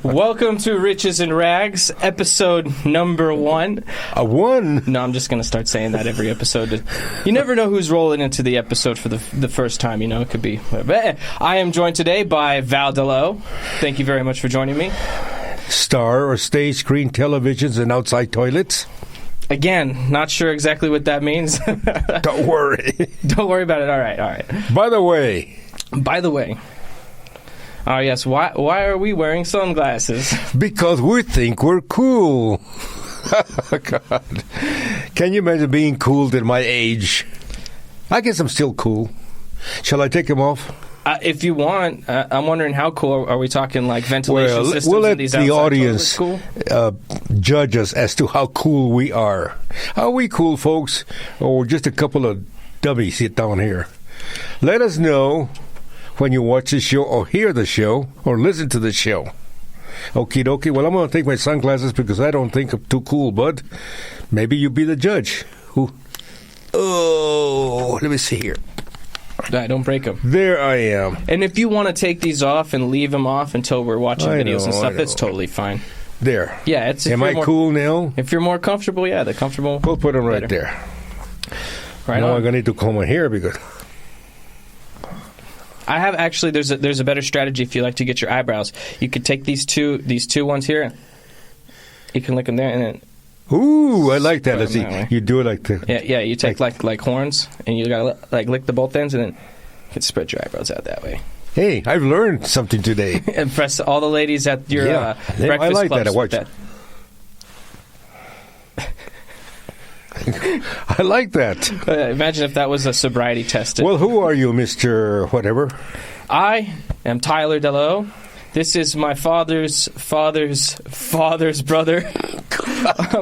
Welcome to Riches and Rags, episode number 1. A 1? No, I'm just going to start saying that every episode. You never know who's rolling into the episode for the first time, It could be. But I am joined today by Val Delao. Thank you very much for joining me. Star or stage screen televisions and outside toilets? Again, not sure exactly what that means. Don't worry. Don't worry about it. All right. By the way. Oh, yes. Why are we wearing sunglasses? Because we think we're cool. God. Can you imagine being cool at my age? I guess I'm still cool. Shall I take them off? If you want. I'm wondering how cool. Are we talking like ventilation systems? We'll let these the audience cool? Judge us as to how cool we are. Are we cool, folks? Or just a couple of dummies sit down here? Let us know when you watch the show or hear the show or listen to the show. Okie dokie. Well, I'm going to take my sunglasses because I don't think I'm too cool, bud. Maybe you be the judge. Oh, let me see here. Don't break them. There I am. And if you want to take these off and leave them off until we're watching videos and stuff, that's totally fine. There. Yeah. Am I cool now? If you're more comfortable, yeah, they're comfortable. We'll put them right there. Right now on. I'm going to need to comb my hair because... I have actually. There's a better strategy if you like to get your eyebrows. You could take these two ones here. You can lick them there, and then. Ooh, I like that. Let's see. You do it like this. Yeah. You take like horns, and you gotta lick the both ends, and then you can spread your eyebrows out that way. Hey, I've learned something today. Impress all the ladies at your breakfast I like clubs that. I watch that. I like that. Imagine if that was a sobriety test. Well, who are you, Mr. Whatever? I am Tyler Delao. This is my father's brother.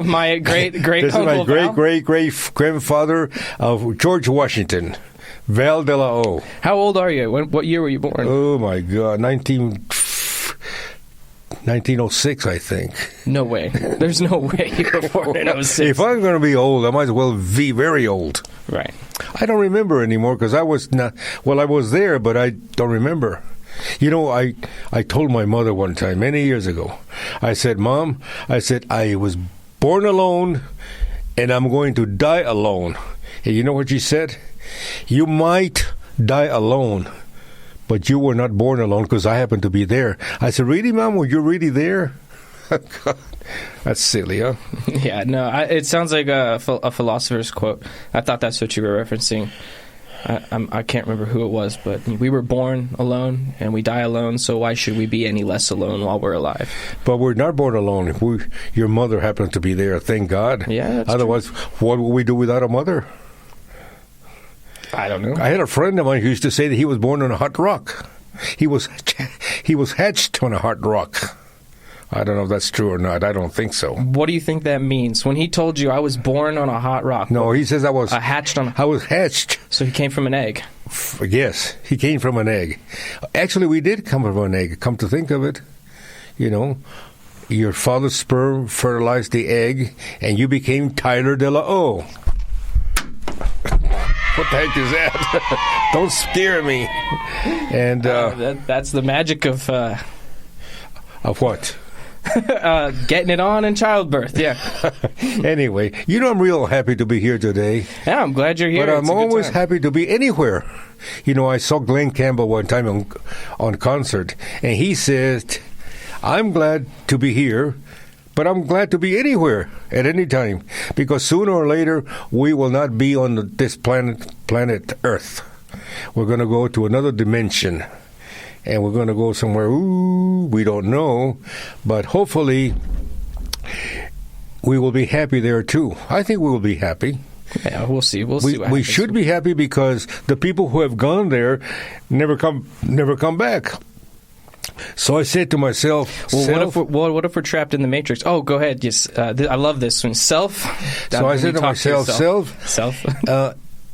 My great This uncle is my great grandfather of George Washington, Val Delao. How old are you? What year were you born? Oh my God, 1906, I think. No way. There's no way you were born in 06. If I'm going to be old, I might as well be very old. Right. I don't remember anymore because I was not. Well, I was there, but I don't remember. I told my mother one time many years ago. I said, "Mom," I was born alone, and I'm going to die alone. And you know what she said? "You might die alone, but you were not born alone because I happened to be there." I said, "Really, Mom? Were you really there?" God, that's silly, huh? Yeah, no, it sounds like a philosopher's quote. I thought that's what you were referencing. I can't remember who it was, but we were born alone and we die alone, so why should we be any less alone while we're alive? But we're not born alone. Your mother happened to be there, thank God. Yeah, that's Otherwise, true. What would we do without a mother? I don't know. I had a friend of mine who used to say that he was born on a hot rock. He was hatched on a hot rock. I don't know if that's true or not. I don't think so. What do you think that means? When he told you I was born on a hot rock. No, he says I was hatched on. I was hatched. So he came from an egg. Yes, he came from an egg. Actually, we did come from an egg. Come to think of it, your father's sperm fertilized the egg, and you became Tyler Delao. What the heck is that? Don't scare me. And that's the magic of what? Getting it on in childbirth, yeah. Anyway, I'm real happy to be here today. Yeah, I'm glad you're here. But I'm always happy to be anywhere. I saw Glenn Campbell one time on concert, and he said, "I'm glad to be here, but I'm glad to be anywhere at any time, because sooner or later we will not be on this planet Earth. We're going to go to another dimension. And we're going to go somewhere, we don't know, but hopefully we will be happy there too. I think we will be happy. Yeah, we'll see. We should be happy because the people who have gone there never come back. So I said to myself, what if we're trapped in the Matrix? Oh, go ahead. Yes, I love this one. Self. So I said to myself, self.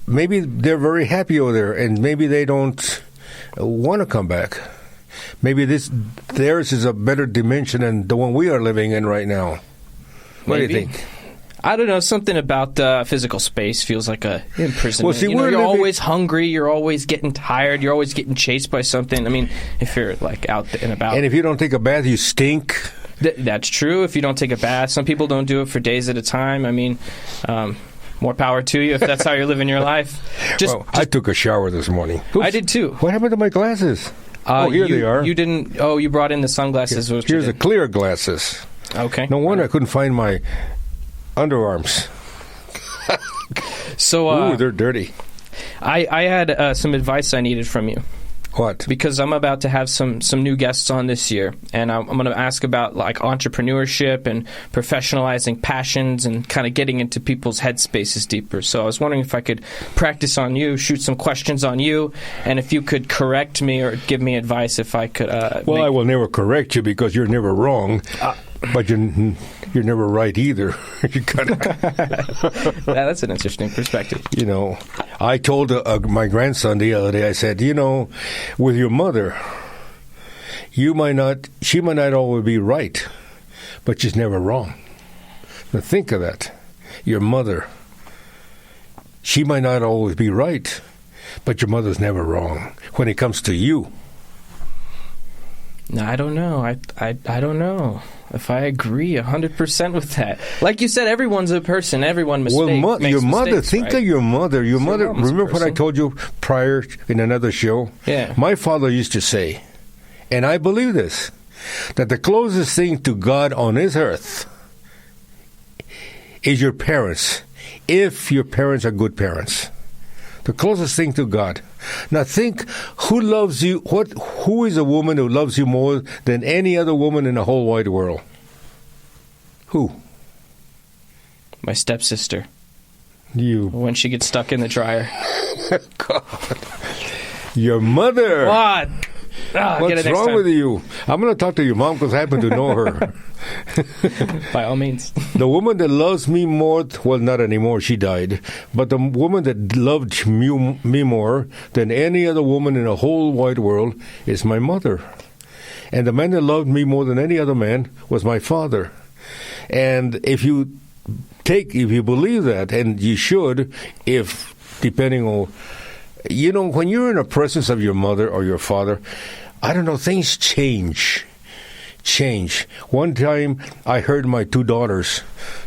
Maybe they're very happy over there, and maybe they don't want to come back. Maybe theirs is a better dimension than the one we are living in right now. What do you think? I don't know. Something about physical space feels like a imprisonment. Well, see, you're always hungry. You're always getting tired. You're always getting chased by something. I mean, if you're like out and about. And if you don't take a bath, you stink. That's true. If you don't take a bath, some people don't do it for days at a time. I mean, more power to you if that's how you're living your life. I took a shower this morning. Oops. I did too. What happened to my glasses? Here they are. You didn't. Oh, you brought in the sunglasses. Here's the clear glasses. Okay. No wonder I couldn't find my underarms. So, ooh, they're dirty. I had some advice I needed from you. What? Because I'm about to have some new guests on this year, and I'm going to ask about like entrepreneurship and professionalizing passions and kind of getting into people's headspaces deeper. So I was wondering if I could practice on you, shoot some questions on you, and if you could correct me or give me advice if I could. I will never correct you because you're never wrong, but you're never right either. You that's an interesting perspective. You know, I told my grandson the other day, I said, you know, with your mother, she might not always be right, but she's never wrong. Now think of that. Your mother, she might not always be right, but your mother's never wrong when it comes to you. No, I don't know. I don't know if I agree 100% with that. Like you said, everyone's a person. Everyone makes mistakes. Your mother. Think right? of your mother. Your mother. Remember what I told you prior in another show? Yeah. My father used to say, and I believe this, that the closest thing to God on this earth is your parents, if your parents are good parents. The closest thing to God. Now think, who loves you? Who is a woman who loves you more than any other woman in the whole wide world? Who? My stepsister. You. When she gets stuck in the dryer. God. Your mother. What? What's wrong with you? I'm going to talk to your mom because I happen to know her. By all means. The woman that loves me more, well, not anymore, she died, but the woman that loved me more than any other woman in the whole wide world is my mother. And the man that loved me more than any other man was my father. And if you believe that, and you should, depending on, when you're in the presence of your mother or your father, I don't know, things change. One time I heard my two daughters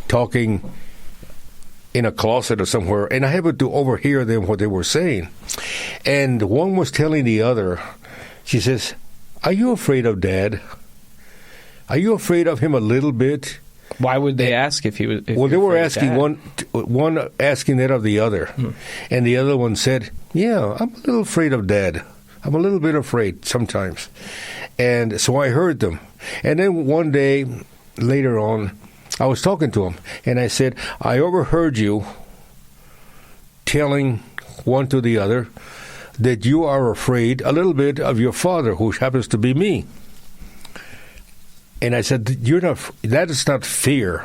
talking in a closet or somewhere, and I happened to overhear them what they were saying. And one was telling the other, she says, "Are you afraid of Dad? Are you afraid of him a little bit?" Why would they ask if he was? Well, they were asking one asking that of the other, and the other one said, "Yeah, I'm a little afraid of Dad. I'm a little bit afraid sometimes." And so I heard them. And then one day later on, I was talking to him, and I said, "I overheard you telling one to the other that you are afraid a little bit of your father, who happens to be me." And I said, that is not fear.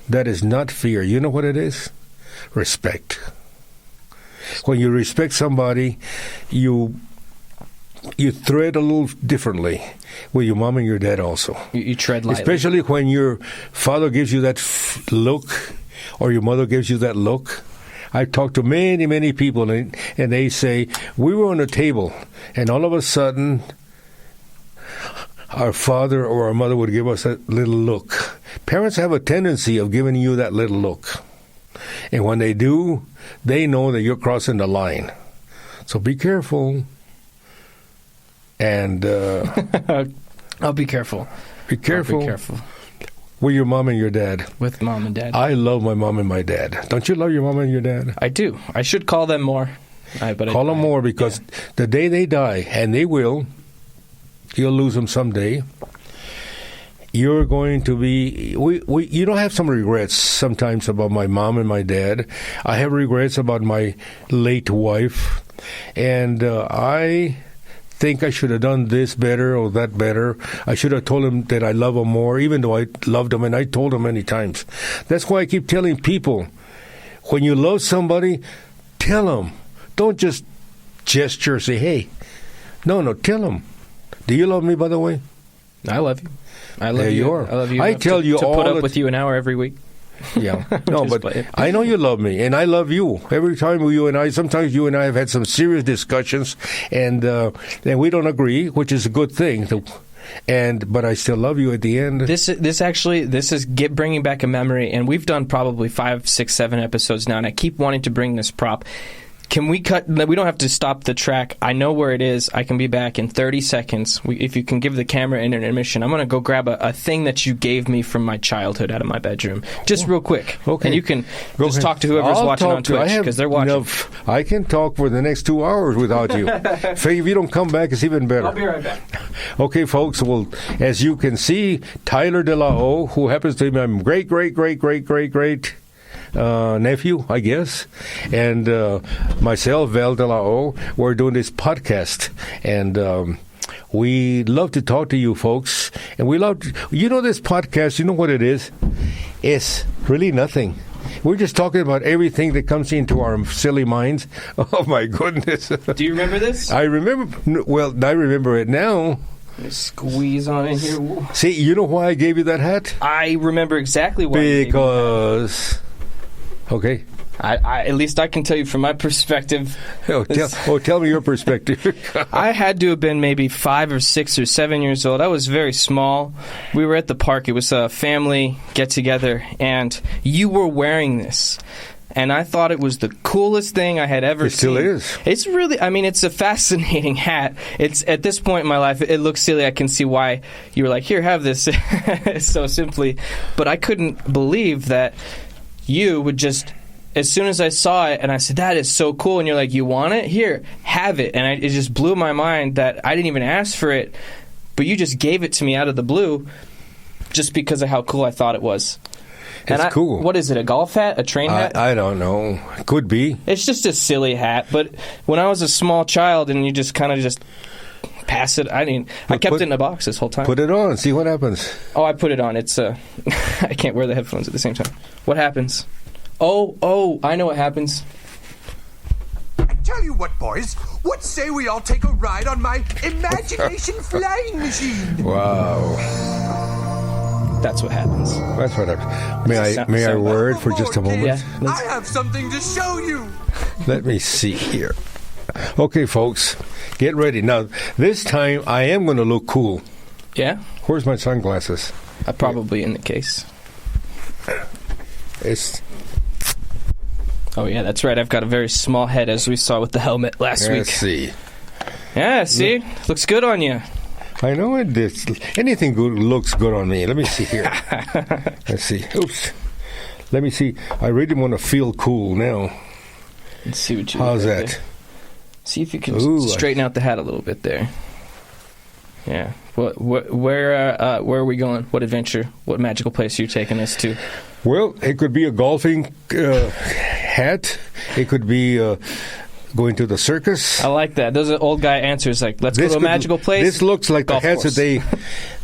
That is not fear. You know what it is? Respect. When you respect somebody, you tread a little differently with your mom and your dad also. You tread lightly. Especially when your father gives you that look or your mother gives you that look. I've talked to many, many people, and they say, we were on a table, and all of a sudden, our father or our mother would give us that little look. Parents have a tendency of giving you that little look. And when they do, they know that you're crossing the line. So be careful. And I'll be careful. Be careful. I'll be careful. With your mom and your dad. With mom and dad. I love my mom and my dad. Don't you love your mom and your dad? I do. I should call them more. Call them more because the day they die, and they will, you'll lose them someday. You're going to be... you don't have some regrets sometimes about my mom and my dad. I have regrets about my late wife. And I think I should have done this better or that better. I should have told him that I love him more, even though I loved him, and I told him many times. That's why I keep telling people, when you love somebody, tell them. Don't just gesture, say, hey. No, tell them. Do you love me, by the way? I love you. I love there you. You are. I love you. I tell you to all put up with you an hour every week. Yeah. No, Just but play it. I know you love me, and I love you. Every time sometimes you and I have had some serious discussions, and we don't agree, which is a good thing. But I still love you at the end. This is bringing back a memory, and we've done probably 5, 6, 7 episodes now, and I keep wanting to bring this prop. Can we cut? We don't have to stop the track. I know where it is. I can be back in 30 seconds. If you can give the camera an intermission, I'm going to go grab a thing that you gave me from my childhood out of my bedroom. Just real quick. Okay. And you can Go just ahead. talk to whoever's watching on Twitch, because because they're watching. I can talk for the next 2 hours without you. Faye, if you don't come back, it's even better. I'll be right back. Okay, folks. Well, as you can see, Tyler DeLao, who happens to be my great nephew, I guess, and myself, Val DeLao, we're doing this podcast, and we love to talk to you folks, and we love this podcast. You know what it is? It's really nothing. We're just talking about everything that comes into our silly minds. Oh my goodness! Do you remember this? I remember. Well, I remember it now. Squeeze on in here. Ooh. See, you know why I gave you that hat? I remember exactly why. Because. Okay. I at least I can tell you from my perspective. Tell me your perspective. I had to have been maybe 5 or 6 or 7 years old. I was very small. We were at the park. It was a family get-together, and you were wearing this. And I thought it was the coolest thing I had ever seen. It still is. It's really, it's a fascinating hat. It's at this point in my life, it looks silly. I can see why you were like, here, have this so simply. But I couldn't believe that you would just, as soon as I saw it, and I said, that is so cool, and you're like, you want it? Here, have it. And it just blew my mind that I didn't even ask for it, but you just gave it to me out of the blue just because of how cool I thought it was. It's cool. What is it, a golf hat? A train hat? I don't know. Could be. It's just a silly hat, but when I was a small child and you just kind of just pass it, I kept it in a box this whole time. Put it on, see what happens. Oh, I put it on. It's I can't wear the headphones at the same time. What happens? Oh, I know what happens. Tell you what, boys. What say we all take a ride on my imagination flying machine? Wow. That's what happens. That's what happens. May I wear it for just a moment? Yeah. I have something to show you. Let me see here. Okay, folks, get ready. Now, this time I am going to look cool. Yeah? Where's my sunglasses? Probably in the case. Oh, yeah, that's right. I've got a very small head, as we saw with the helmet last week. Let's see. Yeah, see? Looks good on you. I know it is. Anything good looks good on me. Let me see here. Let's see. Oops. Let me see. I really want to feel cool now. Let's see what you How's got that? there. See if you can straighten out the hat a little bit there. Yeah. Where are we going? What adventure? What magical place are you taking us to? Well, it could be a golfing hat. It could be going to the circus. I like that. Those are old guy answers. Like, let's go to a magical place. This looks like the hats course.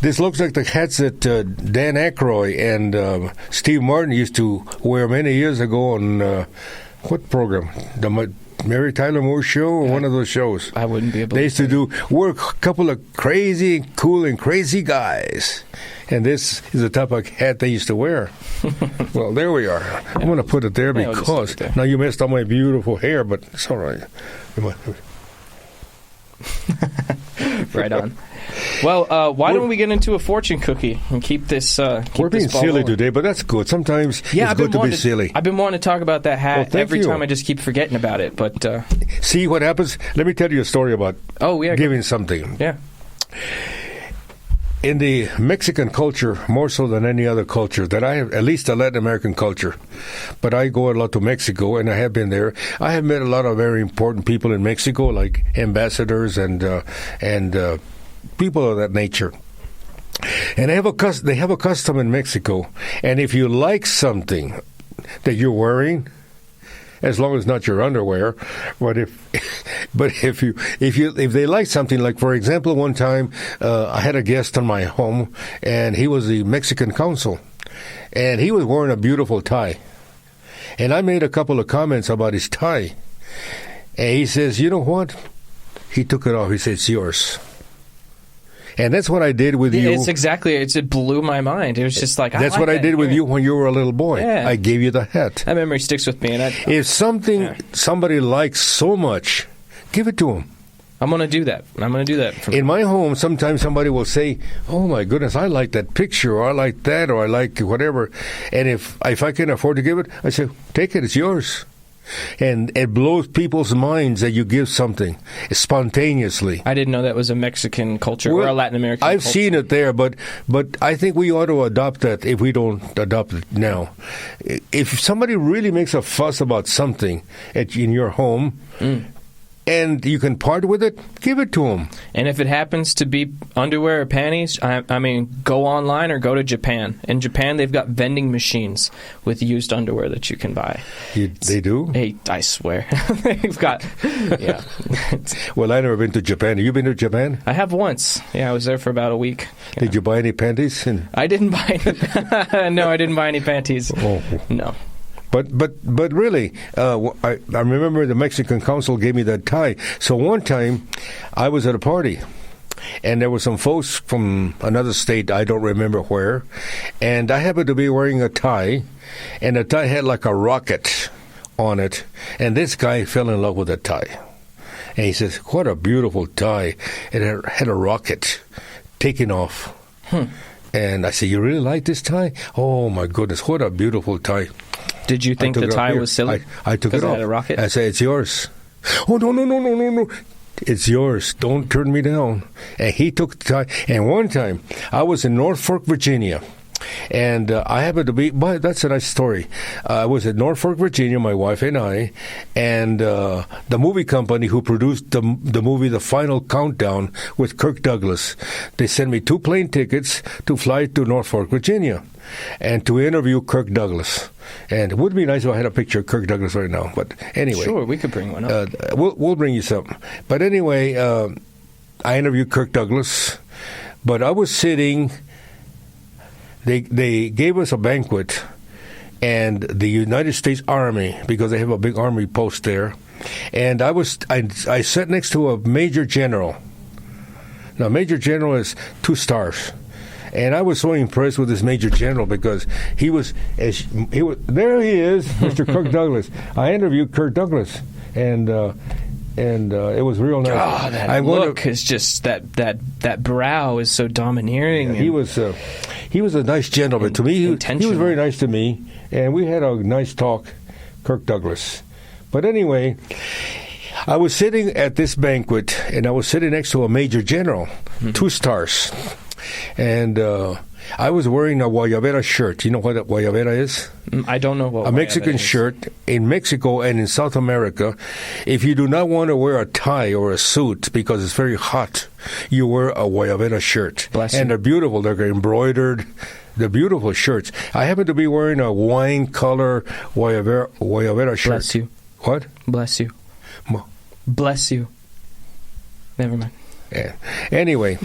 This looks like the hats that Dan Aykroyd and Steve Martin used to wear many years ago on what program? The Mary Tyler Moore Show or one of those shows. I wouldn't be able. They used to we're a couple of crazy, cool, and crazy guys, and this is the type of hat they used to wear. Well, there we are. Yeah. I'm going to put it there because now you messed up my beautiful hair, but it's all right. Right on. Well, why don't we get into a fortune cookie and keep this? We're being silly rolling today, but that's good. Sometimes it's good to be silly. I've been wanting to talk about that hat every you. time. I just keep forgetting about it. But see what happens. Let me tell you a story about giving something. Yeah. In the Mexican culture, more so than any other culture that I have, at least the Latin American culture, but I go a lot to Mexico, and I have been there. I have met a lot of very important people in Mexico, like ambassadors and people of that nature. And they have a custom in Mexico, and if you like something that you're wearing, as long as not your underwear, but if they like something, like for example, one time I had a guest on my home, and he was the Mexican consul, and he was wearing a beautiful tie, and I made a couple of comments about his tie, and he says, you know what? He took it off. He said, it's yours. And that's what I did with you. It's exactly. It blew my mind. It was just like that's what I did with you when you were a little boy. Yeah. I gave you the hat. That memory sticks with me. And if somebody likes so much, give it to them. I'm going to do that. In my home, sometimes somebody will say, "Oh my goodness, I like that picture, or I like that, or I like whatever." And if I can afford to give it, I say, "Take it. It's yours." And it blows people's minds that you give something spontaneously. I didn't know that was a Mexican culture or a Latin American I've culture. seen it there, but I think we ought to adopt that if we don't adopt it now. If somebody really makes a fuss about something in your home, and you can part with it, give it to them. And if it happens to be underwear or panties, I mean, go online or go to Japan. In Japan, they've got vending machines with used underwear that you can buy. They do? Hey, I swear. They've got, yeah. Well, I've never been to Japan. Have you been to Japan? I have once. Yeah, I was there for about a week. Yeah. Did you buy any panties? I didn't buy any. No, I didn't buy any panties. Oh. No. But really, I remember the Mexican consul gave me that tie. So one time, I was at a party, and there were some folks from another state, I don't remember where, and I happened to be wearing a tie, and the tie had like a rocket on it, and this guy fell in love with the tie. And he says, "What a beautiful tie. It had a rocket taking off." And I said, "You really like this tie? Oh, my goodness, what a beautiful tie." Did you think the tie was silly? I took it off. It had a rocket? I said, "It's yours." "Oh, no. It's yours. Don't turn me down." And he took the tie. And one time, I was in Norfolk, Virginia. And I happened to be, but that's a nice story. I was at Norfolk, Virginia, my wife and I, and the movie company who produced the movie The Final Countdown with Kirk Douglas, they sent me 2 plane tickets to fly to Norfolk, Virginia, and to interview Kirk Douglas. And it would be nice if I had a picture of Kirk Douglas right now. But anyway. Sure, we could bring one up. We'll bring you something. But anyway, I interviewed Kirk Douglas, but I was sitting... They gave us a banquet, and the United States Army, because they have a big army post there, and I sat next to a major general. Now, major general is 2 stars, and I was so impressed with this major general because he was there. He is, Mr. Kirk Douglas. I interviewed Kirk Douglas, and it was real nice. Oh, that look is just that brow is so domineering. Yeah, he was a nice gentleman to me. He was very nice to me, and we had a nice talk, Kirk Douglas. But anyway, I was sitting at this banquet, and I was sitting next to a major general, 2 stars, and I was wearing a guayabera shirt. You know what a guayabera is? I don't know what a Mexican shirt. In Mexico and in South America, if you do not want to wear a tie or a suit because it's very hot, you wear a guayabera shirt. Bless you. And they're beautiful. They're embroidered. They're beautiful shirts. I happen to be wearing a wine color guayabera shirt. Bless you. What? Bless you. Bless you. Never mind. Yeah. Anyway,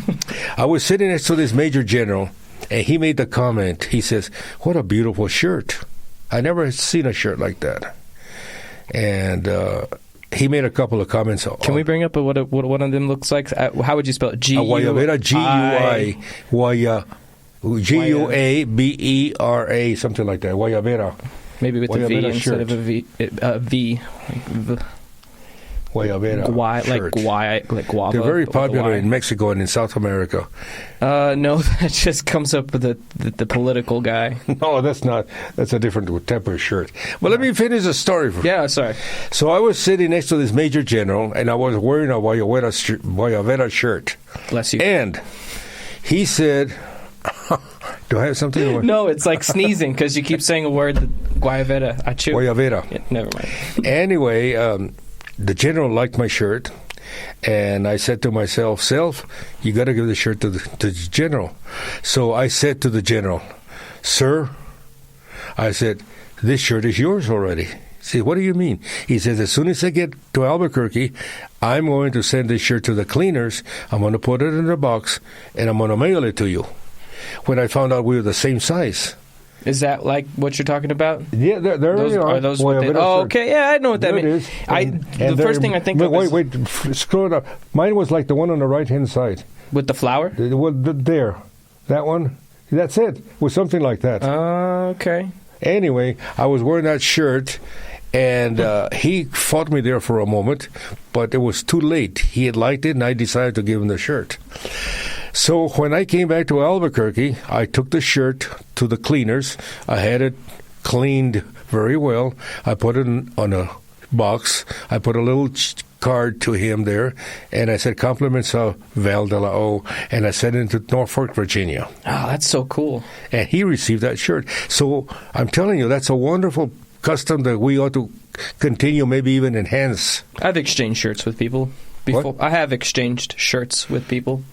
I was sitting next to this major general, and he made the comment. He says, "What a beautiful shirt. I never had seen a shirt like that." And he made a couple of comments. Can we bring up what one of them looks like? How would you spell it? Guayabera, Guayabera, something like that. Guayabera. Maybe with a V instead of a V. Guayabera shirt. Like guava. They're very popular in Mexico and in South America. No, that just comes up with the political guy. No, that's not. That's a different type of shirt. Well, let me finish the story. Yeah, sorry. So I was sitting next to this major general, and I was wearing a Guayabera shirt. Bless you. And he said... Do I have something? No, it's like sneezing because you keep saying a word, Guayabera. Achoo. Guayabera. Yeah, never mind. Anyway, the general liked my shirt, and I said to myself, "Self, you got to give the shirt to the general." So I said to the general, "Sir," I said, "this shirt is yours already." He said, "What do you mean?" He says, "As soon as I get to Albuquerque, I'm going to send this shirt to the cleaners. I'm going to put it in a box, and I'm going to mail it to you." When I found out we were the same size. Is that like what you're talking about? Yeah, there those are those. Okay, yeah, I know what that means. The first thing I think of. Wait, scroll it up. Mine was like the one on the right hand side. With the flower? There. That one. That's it. With something like that. Okay. Anyway, I was wearing that shirt, and he fought me there for a moment, but it was too late. He had liked it, and I decided to give him the shirt. So when I came back to Albuquerque, I took the shirt to the cleaners. I had it cleaned very well. I put it on a box. I put a little card to him there, and I said, compliments of Val de la O, and I sent it to Norfolk, Virginia. Oh, that's so cool. And he received that shirt. So I'm telling you, that's a wonderful custom that we ought to continue, maybe even enhance. I've exchanged shirts with people before. What? I have exchanged shirts with people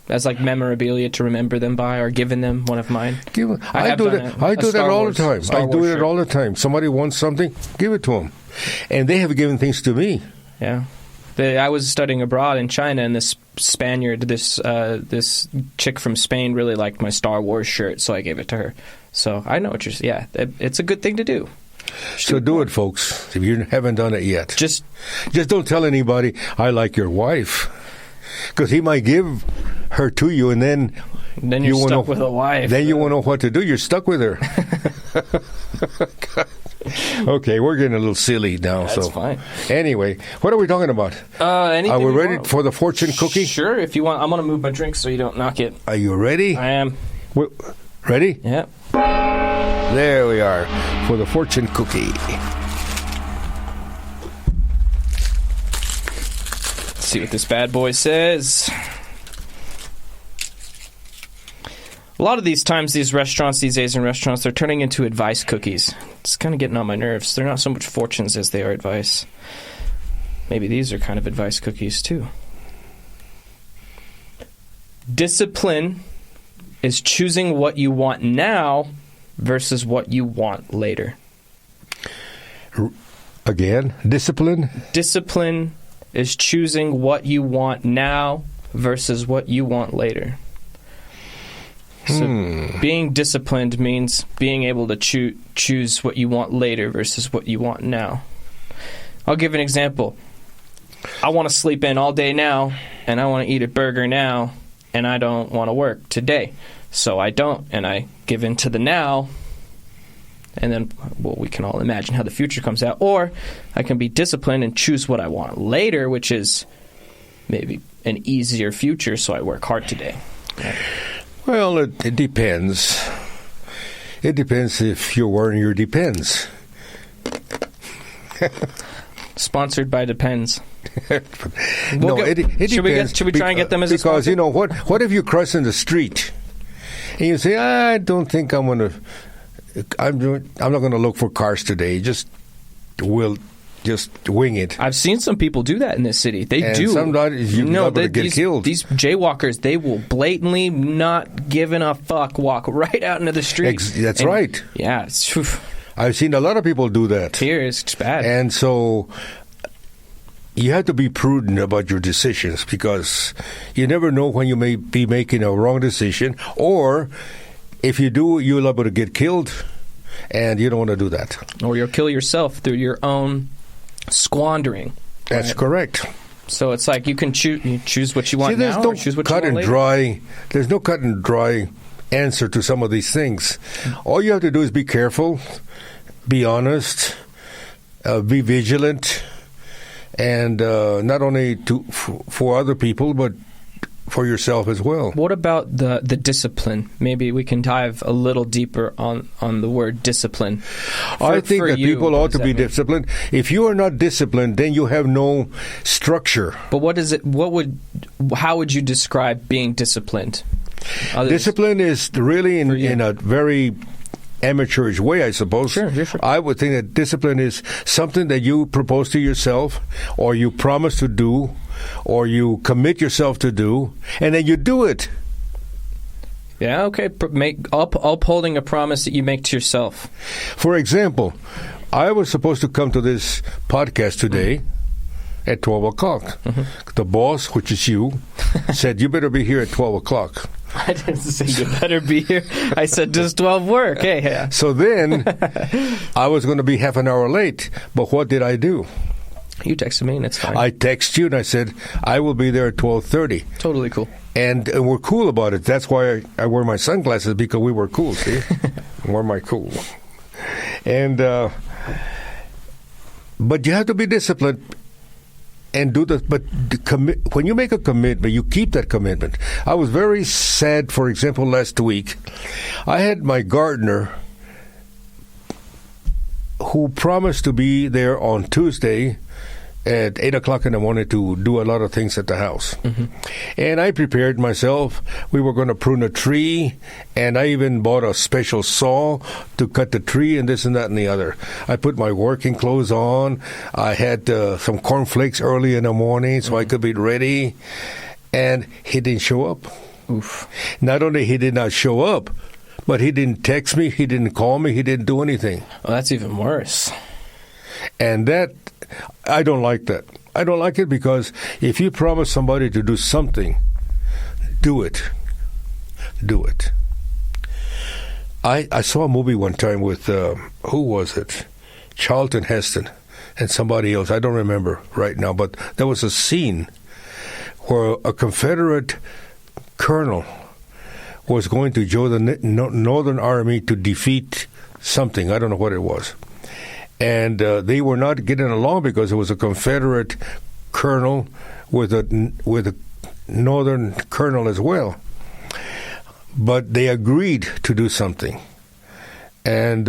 as like memorabilia to remember them by, or given them one of mine. I do that all the time. I do it all the time. Somebody wants something, give it to them. And they have given things to me. Yeah. I was studying abroad in China, and this Spaniard, this chick from Spain really liked my Star Wars shirt, so I gave it to her. So I know what you're saying. Yeah, it's a good thing to do. So do it, folks, if you haven't done it yet. Just don't tell anybody, I like your wife. Because he might give her to you, and then you're stuck with a wife. Then you won't know what to do. You're stuck with her. Okay, we're getting a little silly now. That's fine. Anyway, what are we talking about? Anything are we ready for the fortune cookie? Sure, if you want. I'm going to move my drink so you don't knock it. Are you ready? I am. Ready? Yeah. There we are for the fortune cookie. Let's see what this bad boy says. A lot of these times, these restaurants these days in restaurants, they're turning into advice cookies. It's kind of getting on my nerves. They're not so much fortunes as they are advice. Maybe these are kind of advice cookies, too. Discipline is choosing what you want now versus what you want later. Again, discipline? Discipline is choosing what you want now versus what you want later. So being disciplined means being able to choose what you want later versus what you want now. I'll give an example. I want to sleep in all day now, and I want to eat a burger now, and I don't want to work today. So I don't, and I give in to the now, and then, well, we can all imagine how the future comes out. Or I can be disciplined and choose what I want later, which is maybe an easier future, so I work hard today. Right? Well, it depends. It depends if you're wearing your Depends. Sponsored by Depends. No, it depends. Should we try and get them as a sponsor? Because, you know, what if you're crossing the street and you say, I don't think I'm not going to look for cars today. Just wing it. I've seen some people do that in this city. They do. Sometimes you're liable to get killed. These jaywalkers, they will blatantly, not giving a fuck, walk right out into the street. That's right. Yeah. I've seen a lot of people do that. Here, it's bad. And so you have to be prudent about your decisions, because you never know when you may be making a wrong decision, or if you do, you're liable to get killed, and you don't want to do that. Or you'll kill yourself through your own squandering. That's right? Correct. So it's like you can choose what you want now, or choose what you want later. There's no cut and dry answer to some of these things. All you have to do is be careful, be honest, be vigilant, and not only for other people, but for yourself as well. What about the discipline? Maybe we can dive a little deeper on the word discipline. I think that people ought to be disciplined. If you are not disciplined, then you have no structure. But how would you describe being disciplined? Discipline is really in a very amateurish way, I suppose. Sure. I would think that discipline is something that you propose to yourself, or you promise to do, or you commit yourself to do, and then you do it. Yeah, okay. Upholding a promise that you make to yourself. For example, I was supposed to come to this podcast today at 12 o'clock. Mm-hmm. The boss, which is you, said, you better be here at 12 o'clock. I didn't say you better be here. I said, does 12 work? Hey, yeah. So then I was going to be half an hour late. But what did I do? You texted me, and it's fine. I text you, and I said, I will be there at 12:30. Totally cool. And we're cool about it. That's why I wear my sunglasses, because we were cool, see? I wear my cool. And, but you have to be disciplined and do the, but when you make a commitment, you keep that commitment. I was very sad, for example, last week. I had my gardener who promised to be there on Tuesday at 8 o'clock in the morning to do a lot of things at the house. Mm-hmm. And I prepared myself. We were going to prune a tree, and I even bought a special saw to cut the tree and this and that and the other. I put my working clothes on. I had some cornflakes early in the morning so I could be ready. And he didn't show up. Oof. Not only he did not show up, but he didn't text me, he didn't call me, he didn't do anything. Well, that's even worse. And that, I don't like that. I don't like it because if you promise somebody to do something, do it. Do it. I saw a movie one time with, who was it? Charlton Heston and somebody else. I don't remember right now, but there was a scene where a Confederate colonel was going to join the Northern Army to defeat something. I don't know what it was. And they were not getting along because it was a Confederate colonel with a Northern colonel as well. But they agreed to do something. And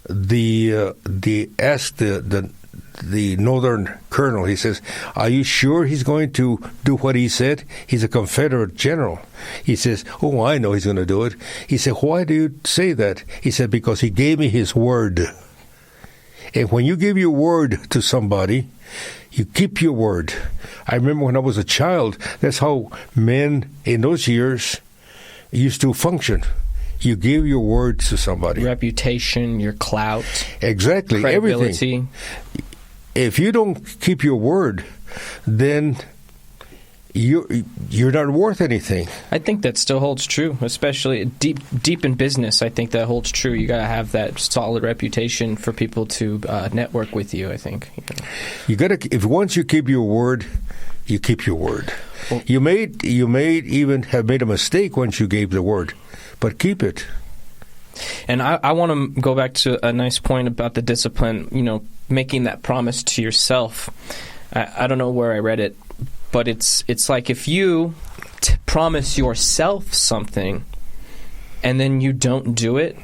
they asked the Northern colonel, he says, are you sure he's going to do what he said? He's a Confederate general. He says, oh, I know he's going to do it. He said, why do you say that? He said, because he gave me his word. And when you give your word to somebody, you keep your word. I remember when I was a child, that's how men in those years used to function. You give your word to somebody. Reputation, your clout. Exactly, credibility. Everything. If you don't keep your word, then you're not worth anything. I think that still holds true, especially deep in business. I think that holds true. You got to have that solid reputation for people to network with you, I think. You got to, if once you keep your word, you keep your word. Well, you may even have made a mistake once you gave the word, but keep it. And I want to go back to a nice point about the discipline, making that promise to yourself. I don't know where I read it, but it's like if you promise yourself something and then you don't do it,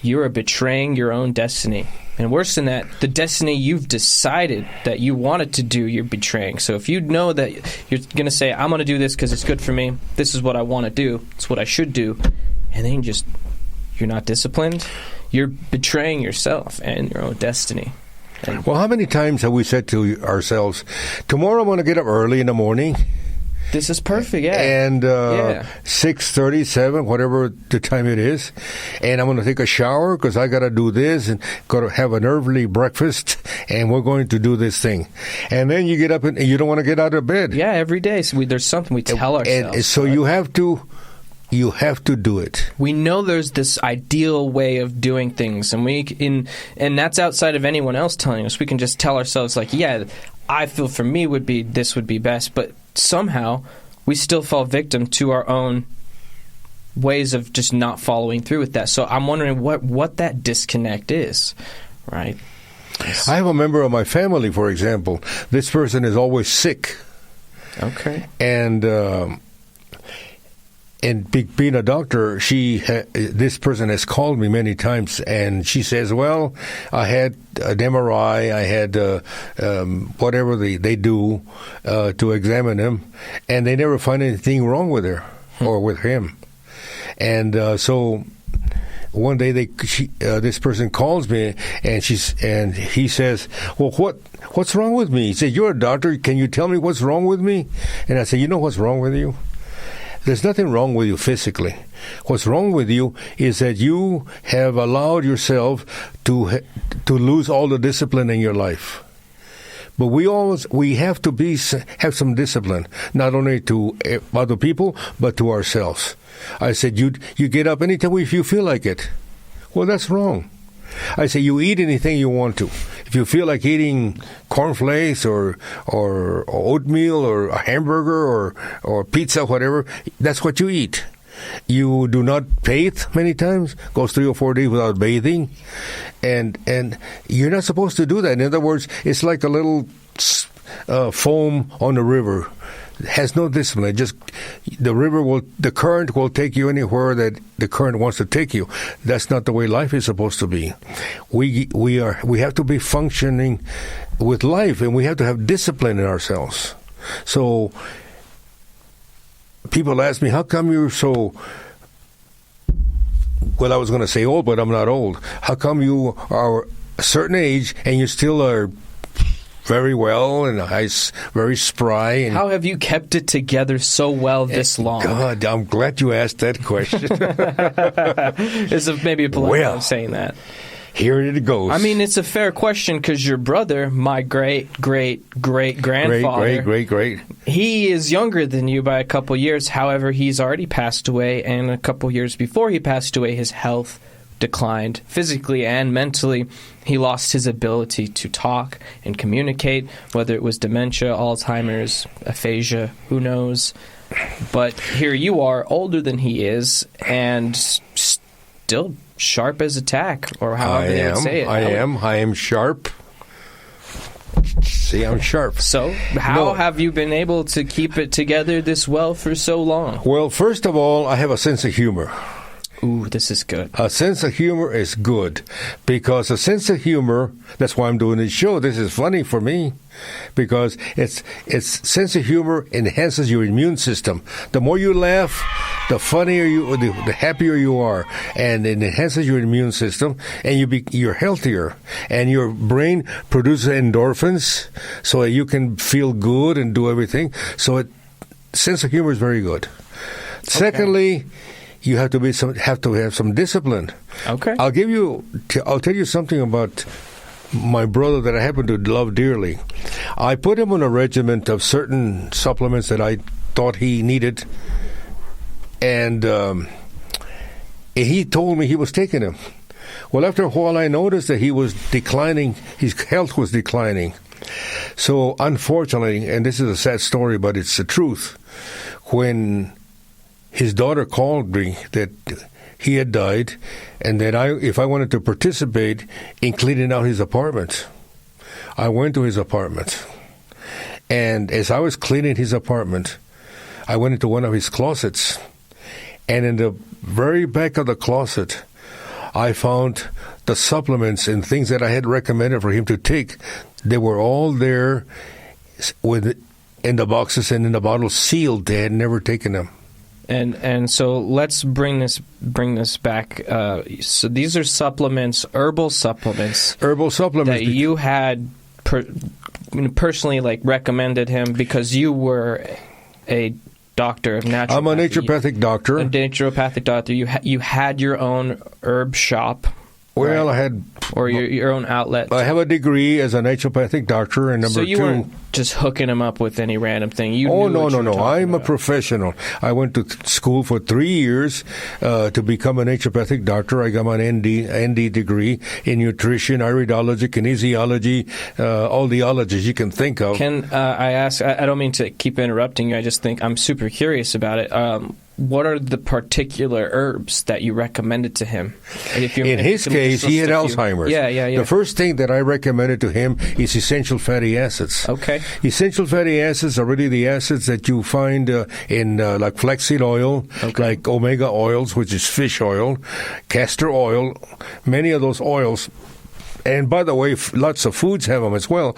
you are betraying your own destiny. And worse than that, the destiny you've decided that you wanted to do, you're betraying. So if you know that you're going to say, I'm going to do this because it's good for me, this is what I want to do, it's what I should do, and then you're not disciplined, you're betraying yourself and your own destiny. Well, how many times have we said to ourselves, tomorrow I'm going to get up early in the morning. This is perfect, yeah. And 6:30, 7, whatever the time it is. And I'm going to take a shower because I got to do this and got to have an early breakfast. And we're going to do this thing. And then you get up and you don't want to get out of bed. Yeah, every day. So there's something we tell ourselves. And so you have to do it. We know there's this ideal way of doing things, and that's outside of anyone else telling us. We can just tell ourselves, like, yeah, I feel for me this would be best, but somehow we still fall victim to our own ways of just not following through with that. So I'm wondering what that disconnect is, right? I have a member of my family, for example. This person is always sick. Okay. And being a doctor, this person has called me many times, and she says, well, I had an MRI, I had whatever they do to examine him, and they never find anything wrong with her or with him. And so one day this person calls me, and he says, well, what's wrong with me? He said, you're a doctor, can you tell me what's wrong with me? And I said, you know what's wrong with you? There's nothing wrong with you physically. What's wrong with you is that you have allowed yourself to lose all the discipline in your life. But we have to have some discipline, not only to other people, but to ourselves. I said, you get up anytime if you feel like it. Well, that's wrong. I say, you eat anything you want to. if you feel like eating cornflakes or oatmeal or a hamburger or pizza, whatever, that's what you eat. You do not bathe many times, goes 3 or 4 days without bathing, and you're not supposed to do that. In other words, it's like a little foam on the river. It has no discipline. Just the current will take you anywhere that the current wants to take you. That's not the way life is supposed to be. We have to be functioning with life, and we have to have discipline in ourselves. So people ask me, how come you're so, well, I was going to say old, but I'm not old. How come you are a certain age and you still are very well and very spry? And how have you kept it together so well this long? God, I'm glad you asked that question. It's maybe a polite way of saying that. Here it goes. I mean, it's a fair question because your brother, my great-great-great-grandfather, great, he is younger than you by a couple years. However, he's already passed away, and a couple years before he passed away, his health declined physically and mentally. He lost his ability to talk and communicate, whether it was dementia, Alzheimer's, aphasia, who knows. But here you are, older than he is, and still sharp as a tack, or however they would say it. I am sharp. See, I'm sharp. So, how have you been able to keep it together this well for so long? Well, first of all, I have a sense of humor. Ooh, this is good. A sense of humor is good, because a sense of humor, that's why I'm doing this show. This is funny for me, because it's sense of humor enhances your immune system. The more you laugh, the funnier the happier you are, and it enhances your immune system, and you're healthier, and your brain produces endorphins, so you can feel good and do everything. So sense of humor is very good. Okay. Secondly, you have to have some discipline. Okay. I'll tell you something about my brother that I happen to love dearly. I put him on a regimen of certain supplements that I thought he needed, and he told me he was taking them. Well, after a while, I noticed that he was declining. His health was declining. So, unfortunately, and this is a sad story, but it's the truth, when his daughter called me that he had died, and that if I wanted to participate in cleaning out his apartment. I went to his apartment, and as I was cleaning his apartment, I went into one of his closets, and in the very back of the closet, I found the supplements and things that I had recommended for him to take. They were all there in the boxes and in the bottles, sealed. They had never taken them. And so let's bring this back. So these are supplements, herbal supplements that you had personally recommended him because you were a doctor of naturopathy. I'm a naturopathic doctor. A naturopathic doctor. You had your own herb shop. Well, right? I had... Or your own outlet. I have a degree as a naturopathic doctor, and number two... So you weren't just hooking them up with any random thing? No. I'm a professional. I went to school for 3 years to become a naturopathic doctor. I got my ND degree in nutrition, iridology, kinesiology, all the ologies you can think of. Can I ask... I don't mean to keep interrupting you. I just think I'm super curious about it. What are the particular herbs that you recommended to him? In his case, he had Alzheimer's. Yeah. The first thing that I recommended to him is essential fatty acids. Okay. Essential fatty acids are really the acids that you find in like flaxseed oil, like omega oils, which is fish oil, castor oil, many of those oils. And by the way, lots of foods have them as well.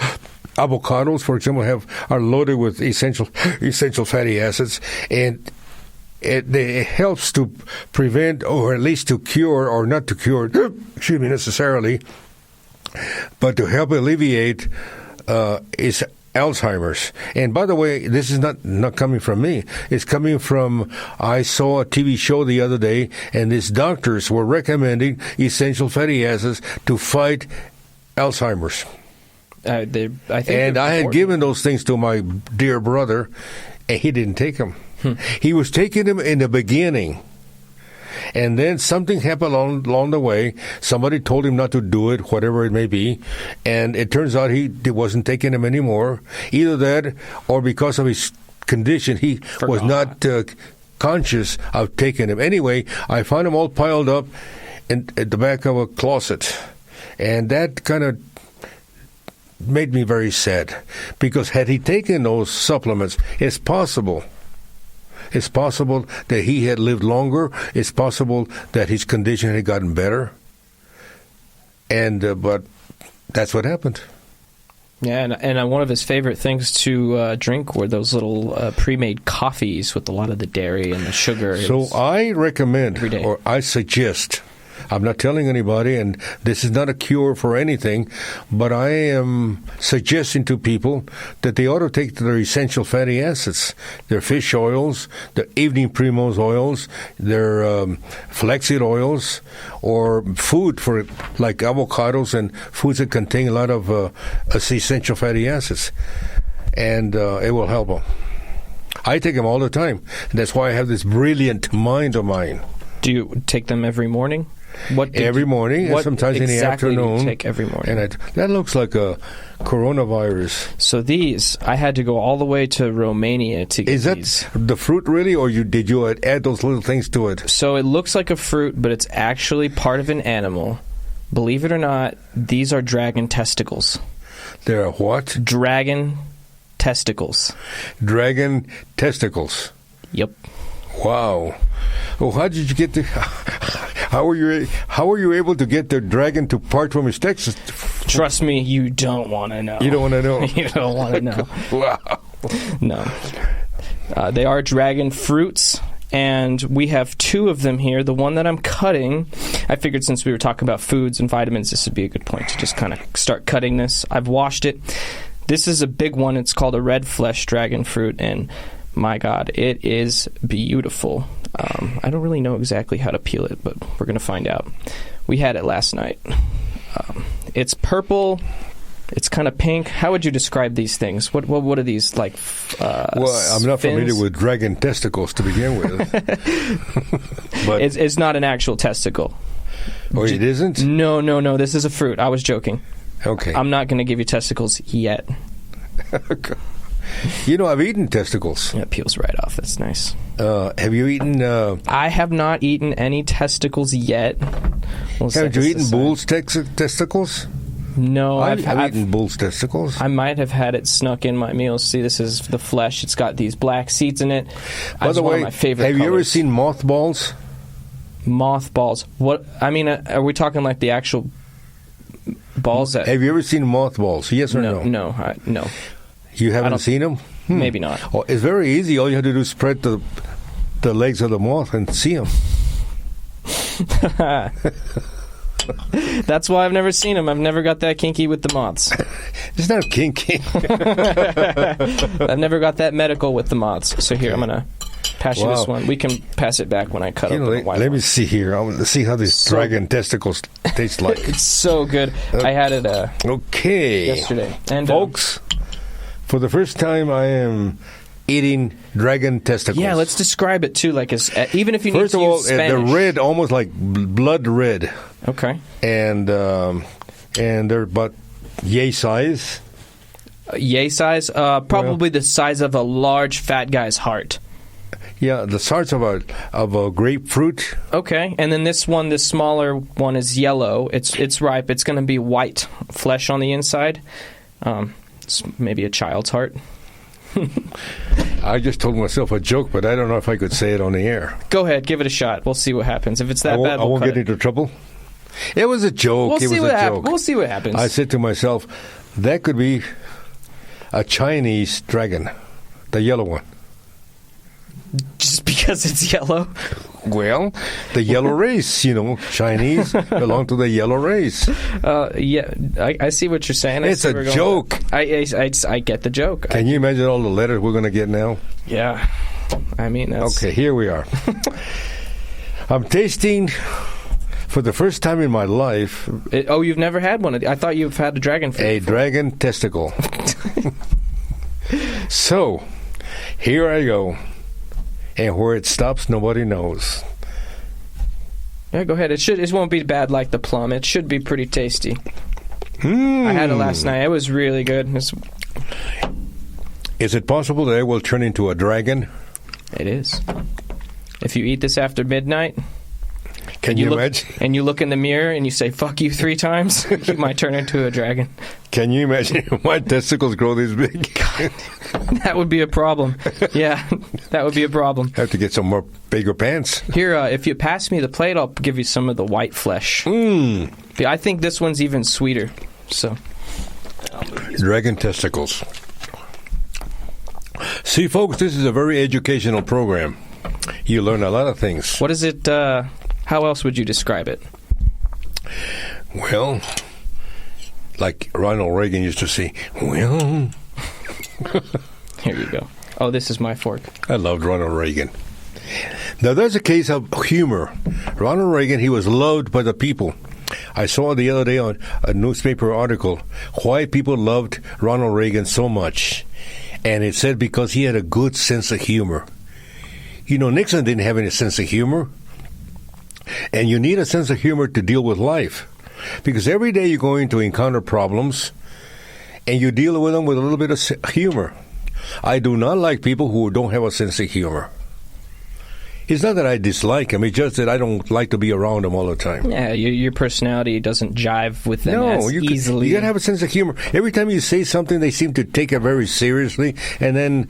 Avocados, for example, are loaded with essential fatty acids, and it helps to prevent, or at least to cure, or not to cure, necessarily, but to help alleviate is Alzheimer's. And by the way, this is not coming from me. It's coming from, I saw a TV show the other day, and these doctors were recommending essential fatty acids to fight Alzheimer's. I had given those things to my dear brother, and he didn't take them. He was taking them in the beginning, And then something happened along the way. Somebody told him not to do it, whatever it may be. And it turns out he wasn't taking them anymore. Either that or because of his condition, he was not conscious of taking them. Anyway, I found them all piled up at the back of a closet. And that kind of made me very sad. Because had he taken those supplements, it's possible that he had lived longer. It's possible that his condition had gotten better. And but that's what happened. Yeah, and one of his favorite things to drink were those little pre-made coffees with a lot of the dairy and the sugar. So I recommend, or I suggest, I'm not telling anybody, and this is not a cure for anything, but I am suggesting to people that they ought to take their essential fatty acids, their fish oils, their evening primrose oils, their flaxseed oils, or food for like avocados and foods that contain a lot of essential fatty acids, and it will help them. I take them all the time, and that's why I have this brilliant mind of mine. Do you take them every morning? Every morning, and sometimes in the afternoon. Do you take every morning? And that looks like a coronavirus. So these, I had to go all the way to Romania to get these. Is that the fruit really, or did you add those little things to it? So it looks like a fruit, but it's actually part of an animal. Believe it or not, these are dragon testicles. They're what? Dragon testicles. Dragon testicles. Yep. Wow. Well, how did you get the? How were you able to get the dragon to part from his testicles? Trust me, you don't want to know. You don't want to know. You don't want to know. Wow. No. They are dragon fruits, and we have two of them here. The one that I'm cutting, I figured since we were talking about foods and vitamins, this would be a good point to just kind of start cutting this. I've washed it. This is a big one. It's called a red flesh dragon fruit, and my God, it is beautiful. I don't really know exactly how to peel it, but we're going to find out. We had it last night. It's purple. It's kind of pink. How would you describe these things? What are these like? Well, I'm not familiar with dragon testicles to begin with. But it's not an actual testicle. Oh, it isn't? No. This is a fruit. I was joking. Okay. I'm not going to give you testicles yet. You know, I've eaten testicles. It peels right off. That's nice. Have you eaten? I have not eaten any testicles yet. Have you eaten bull's testicles? No, I've eaten bull's testicles. I might have had it snuck in my meals. See, this is the flesh. It's got these black seeds in it. By the way, one of my favorite have colors. you ever seen mothballs? Mothballs? What? I mean, are we talking like the actual balls? Have you ever seen mothballs? Yes or no? No. You haven't seen them? Maybe not. Oh, it's very easy. All you have to do is spread the legs of the moth and see them. That's why I've never seen them. I've never got that kinky with the moths. It's not kinky. I've never got that medical with the moths. So here, I'm going to pass you this one. We can pass it back when I cut up the white Let one. me see here. Let's see how these dragon testicles taste like. It's so good. I had it yesterday. And folks, for the first time, I am eating dragon testicles. Yeah, let's describe it too. Like, even if you need to use Spanish. First of all, they're red, almost like blood red. Okay. And they're about yay size. Yay size? Probably the size of a large fat guy's heart. Yeah, the size of a grapefruit. Okay, and then this smaller one is yellow. It's ripe. It's going to be white flesh on the inside. It's maybe a child's heart. I just told myself a joke, but I don't know if I could say it on the air. Go ahead, give it a shot. We'll see what happens. If it's that bad, I won't get into trouble. It was a joke. We'll see what happens. I said to myself, that could be a Chinese dragon, the yellow one. Just because it's yellow? Well, the yellow race, Chinese belong to the yellow race. Yeah, I see what you're saying. It's a joke. I get the joke. Can you imagine all the letters we're going to get now? Yeah. I mean, that's... Okay, here we are. I'm tasting, for the first time in my life... you've never had one? I thought you've had a dragon fruit before. Dragon testicle. So, here I go. And where it stops, nobody knows. Yeah, go ahead. It won't be bad like the plum. It should be pretty tasty. I had it last night. It was really good. Is it possible that I will turn into a dragon? It is. If you eat this after midnight, Can you imagine? And you look in the mirror and you say, fuck you 3 times, you might turn into a dragon. Can you imagine if my testicles grow this big? God, that would be a problem. Yeah, that would be a problem. I have to get some more bigger pants. Here, if you pass me the plate, I'll give you some of the white flesh. I think this one's even sweeter. So, Dragon testicles. See, folks, this is a very educational program. You learn a lot of things. What is it? How else would you describe it? Well, like Ronald Reagan used to say, well. Here you go. Oh, this is my fork. I loved Ronald Reagan. Now, there's a case of humor. Ronald Reagan, he was loved by the people. I saw the other day on a newspaper article why people loved Ronald Reagan so much. And it said because he had a good sense of humor. You know, Nixon didn't have any sense of humor. And you need a sense of humor to deal with life. Because every day you're going to encounter problems, and you deal with them with a little bit of humor. I do not like people who don't have a sense of humor. It's not that I dislike them, it's just that I don't like to be around them all the time. Yeah, your personality doesn't jive with them as easily. You got to have a sense of humor. Every time you say something, they seem to take it very seriously, and then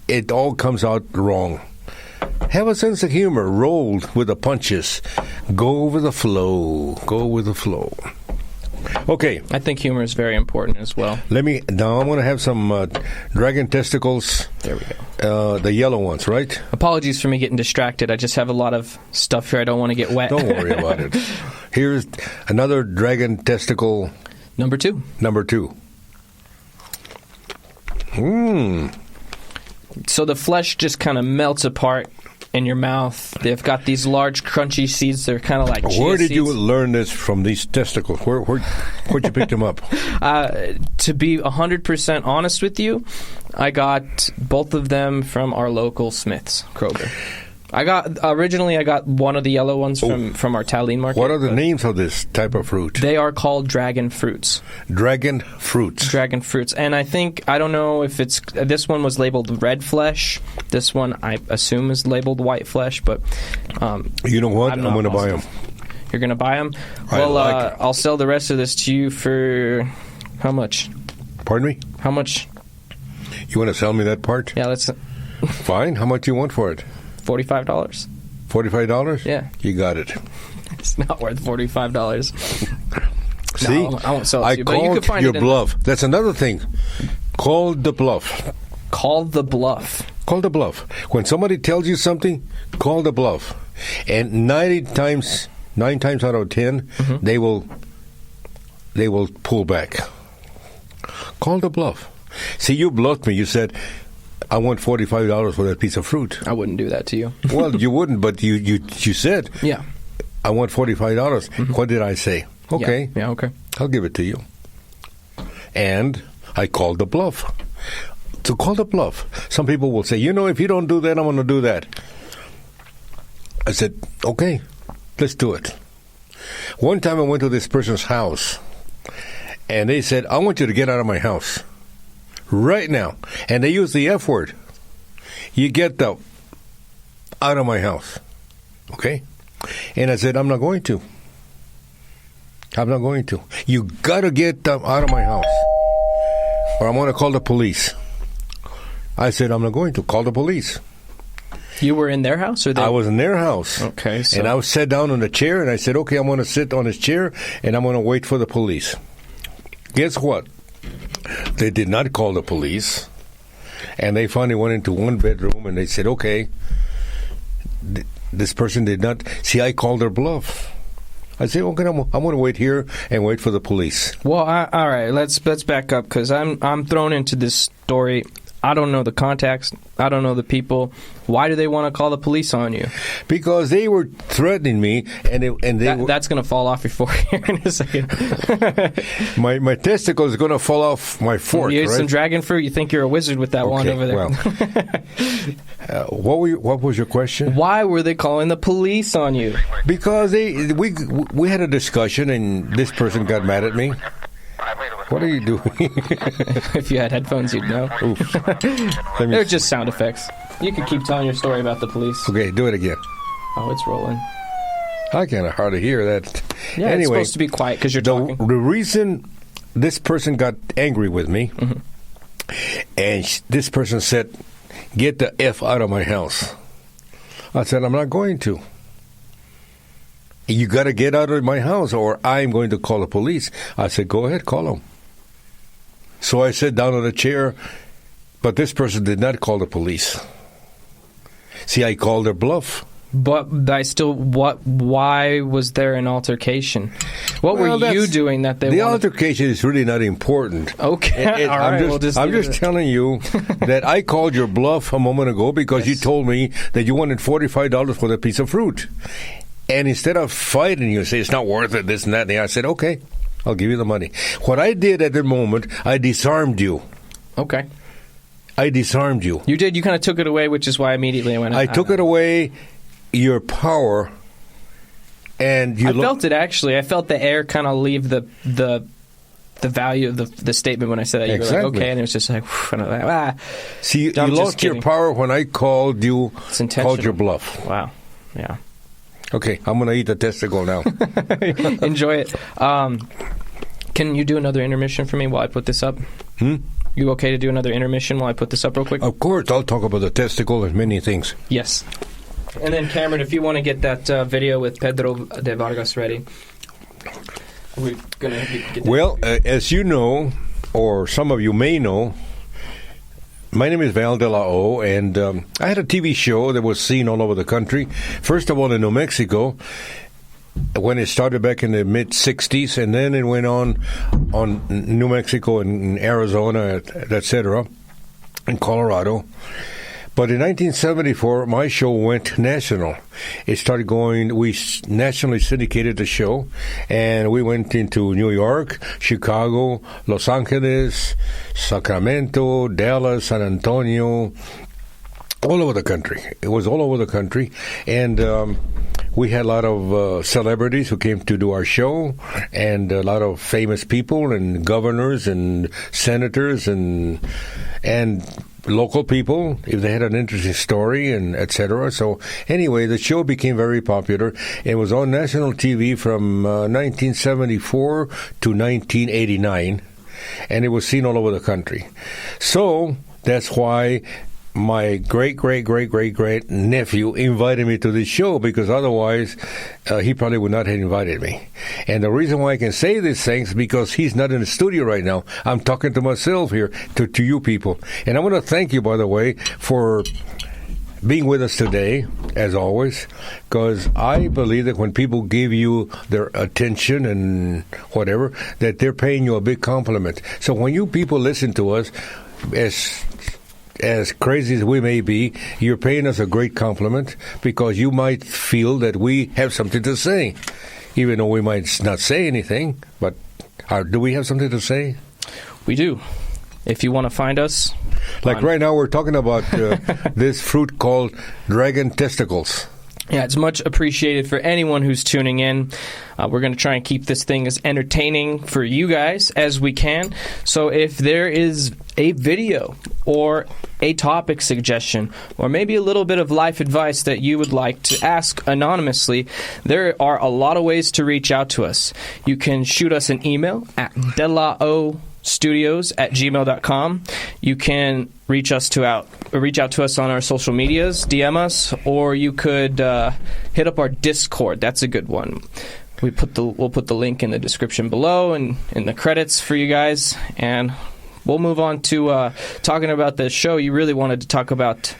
it all comes out wrong. Have a sense of humor. Roll with the punches. Go with the flow. Go with the flow. Okay. I think humor is very important as well. Now I'm going to have some dragon testicles. There we go. The yellow ones, right? Apologies for me getting distracted. I just have a lot of stuff here. I don't want to get wet. Don't worry about it. Here's another dragon testicle. Number 2. So the flesh just kind of melts apart in your mouth. They've got these large, crunchy seeds. They're kind of like chia Where did seeds. you learn this from, these testicles? Where'd you pick them up? To be 100% honest with you, I got both of them from our local Smith's, Kroger. Originally I got one of the yellow ones from our Tallinn market. What are the names of this type of fruit? They are called dragon fruits. Dragon fruits. Dragon fruits. And I don't know if this one was labeled red flesh. This one I assume is labeled white flesh, but you know what? I'm going to buy them. You're going to buy them? Well, I'll sell the rest of this to you for how much? Pardon me? How much? You want to sell me that part? Yeah, let's... Fine. How much do you want for it? $45. $45? Yeah. You got it. It's not worth $45. See? No, I won't sell it to you. I called your bluff. That's another thing. Call the bluff. Call the bluff. Call the bluff. When somebody tells you something, call the bluff. And 9 times out of 10, they will pull back. Call the bluff. See, you bluffed me. You said, I want $45 for that piece of fruit. I wouldn't do that to you. Well, you wouldn't, but you said, yeah, I want $45. What did I say? Okay. Yeah, okay. I'll give it to you. And I called the bluff. To call the bluff. Some people will say, if you don't do that, I'm going to do that. I said, okay, let's do it. One time I went to this person's house, and they said, I want you to get out of my house right now. And they used the F word. You get the out of my house. Okay? And I said, I'm not going to. I'm not going to. You got to get them out of my house, or I'm going to call the police. I said, I'm not going to. Call the police. You were in their house? I was in their house. Okay. So. And I was sat down on a chair, and I said, okay, I'm going to sit on this chair, and I'm going to wait for the police. Guess what? They did not call the police, and they finally went into one bedroom, and they said, okay, this person did not. See, I called their bluff. I said, okay, I'm going to wait here and wait for the police. Well, all right, let's back up, because I'm thrown into this story I don't know the contacts. I don't know the people. Why do they want to call the police on you? Because they were threatening me, That's going to fall off your forehead here in a second. my testicle is going to fall off my fork. You ate right? some dragon fruit. You think you're a wizard with that one over there. Well, what was your question? Why were they calling the police on you? Because we had a discussion, and this person got mad at me. What are you doing? If you had headphones, you'd know. They're just sound effects. You could keep telling your story about the police. Okay, do it again. Oh, it's rolling. I can hardly hear that. Yeah, anyway, it's supposed to be quiet because you're talking. The reason this person got angry with me, and this person said, "Get the F out of my house." I said, "I'm not going to. You got to get out of my house or I'm going to call the police." I said, "Go ahead, call them." So I sat down on a chair, but this person did not call the police. See, I called their bluff. But I still, why was there an altercation? What were you doing that they wanted? Altercation is really not important. Okay, all right. I'm just telling you that I called your bluff a moment ago because you told me that you wanted $45 for the piece of fruit. And instead of fighting, you say, it's not worth it, this and that. And I said, okay, I'll give you the money. What I did at the moment, I disarmed you. Okay. I disarmed you. You did. You kind of took it away, which is why immediately I went out. I took it away, your power, and you... I felt it, actually. I felt the air kind of leave the value of the statement when I said that. You were like, okay, and it was just like... And I was like See, you lost your power when I called you, called your bluff. Wow. Yeah. Okay, I'm going to eat the testicle now. Enjoy it. Can you do another intermission for me while I put this up? You okay to do another intermission while I put this up real quick? Of course. I'll talk about the testicle and many things. Yes. And then, Cameron, if you want to get that video with Pedro Vargas ready, we're going to get that. Well, as you know, or some of you may know, my name is Val de la O, and I had a TV show that was seen all over the country. First of all, in New Mexico, when it started back in the mid-'60s, and then it went on New Mexico and Arizona, etc., in Colorado. But in 1974, my show went national. It started going, we nationally syndicated the show, and we went into New York, Chicago, Los Angeles, Sacramento, Dallas, San Antonio, all over the country. It was all over the country, and we had a lot of celebrities who came to do our show, and a lot of famous people, and governors, and senators, and local people, if they had an interesting story, and etc. So anyway, the show became very popular. It was on national TV from 1974 to 1989, and it was seen all over the country. So that's why my great nephew invited me to this show, because otherwise he probably would not have invited me. And the reason why I can say these things is because he's not in the studio right now. I'm talking to myself here, to you people. And I want to thank you, by the way, for being with us today, as always, because I believe that when people give you their attention and whatever, that they're paying you a big compliment. So when you people listen to us, as crazy as we may be, you're paying us a great compliment, because you might feel that we have something to say, even though we might not say anything. But do we have something to say? We do. If you want to find us... Like right now, we're talking about this fruit called dragon testicles. Yeah, it's much appreciated for anyone who's tuning in. We're going to try and keep this thing as entertaining for you guys as we can. So if there is a video or a topic suggestion, or maybe a little bit of life advice that you would like to ask anonymously, there are a lot of ways to reach out to us. You can shoot us an email at delaostudios@gmail.com. You can reach out to us on our social medias, DM us, or you could hit up our Discord. That's a good one. We'll put the link in the description below and in the credits for you guys, and we'll move on to talking about the show. You really wanted to talk about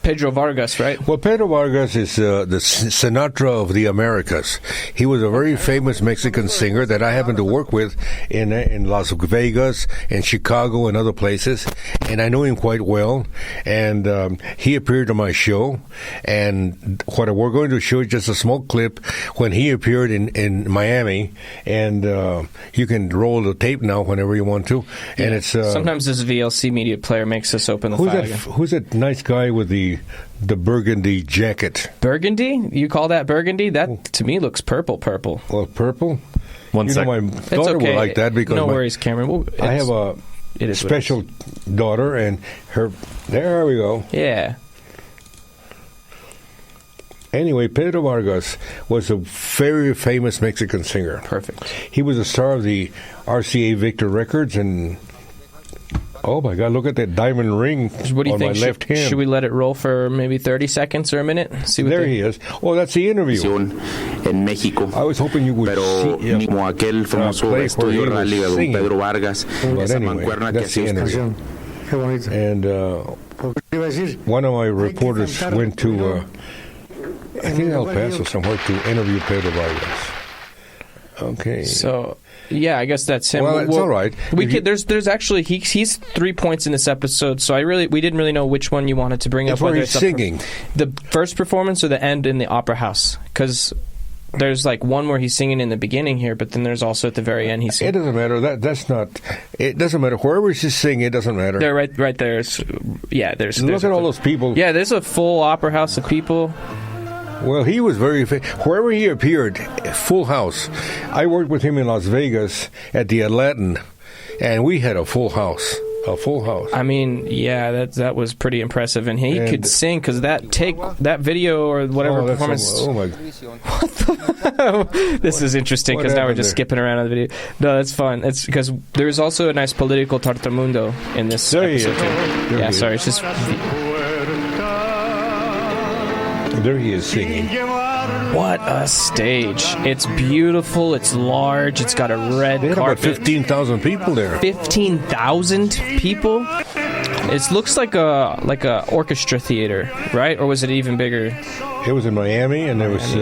Pedro Vargas, right? Well, Pedro Vargas is the Sinatra of the Americas. He was a very famous Mexican singer that I happened to work with in Las Vegas and Chicago and other places, and I know him quite well. And he appeared on my show, and what we're going to show is just a small clip when he appeared in Miami, and you can roll the tape now whenever you want to. And it's sometimes this VLC media player makes us open the file again. Who's that nice guy with the burgundy jacket? Burgundy? You call that burgundy? That to me looks purple. Well, purple. One second. My daughter will like that because no worries, Cameron. I have a special daughter, and her. There we go. Yeah. Anyway, Pedro Vargas was a very famous Mexican singer. Perfect. He was a star of the RCA Victor Records, and oh my God, look at that diamond ring What do you on think? my left hand. Should we let it roll for maybe 30 seconds or a minute? See what there he is. Oh, that's the interview. En México. I was hoping you would Pero see him. como aquel famoso play estudio where he was rally de don singing. Pedro Vargas, But esa anyway, mancuerna que that's the hacía interview. Qué bonito. And one of my reporters went to, I think El Paso somewhere, to interview Pedro Vargas. Okay. So, yeah, I guess that's him. Well, it's all right. There's actually he's 3 points in this episode, so we didn't really know which one you wanted to bring That's up. where he's singing. The first performance or the end in the opera house, because there's like one where he's singing in the beginning here, but then there's also at the very end he's singing. It doesn't matter. That's not. It doesn't matter. Wherever he's singing, it doesn't matter. They're right there. Look at all those people. Yeah, there's a full opera house of people. Well, he was very wherever he appeared, full house. I worked with him in Las Vegas at the Latin, and we had a full house. A full house. I mean, yeah, that was pretty impressive, and he could sing because that video or whatever performance. Oh my! This is interesting because now we're just skipping around on the video. No, that's fun. It's because there's also a nice political tartamundo in this episode too. Yeah, sorry, it's just. There he is singing. What a stage. It's beautiful. It's large. It's got a red They had carpet. about 15,000 people there. 15,000 people? It looks like a orchestra theater, right? Or was it even bigger? It was in Miami, and there was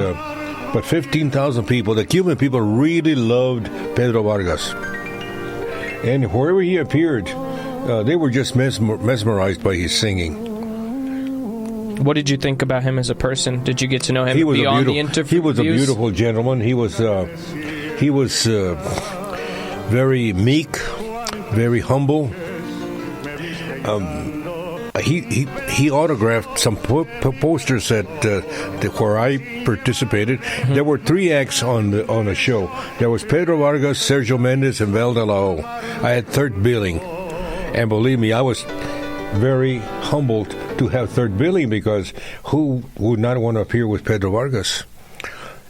but 15,000 people. The Cuban people really loved Pedro Vargas. And wherever he appeared, they were just mesmerized by his singing. What did you think about him as a person? Did you get to know him beyond the interviews? He was a beautiful gentleman. He was very meek, very humble. He autographed some posters at where I participated. Mm-hmm. There were 3 acts on the show. There was Pedro Vargas, Sergio Mendes, and Val de la O. I had third billing, and believe me, I was very humbled to have third billing because who would not want to appear with Pedro Vargas?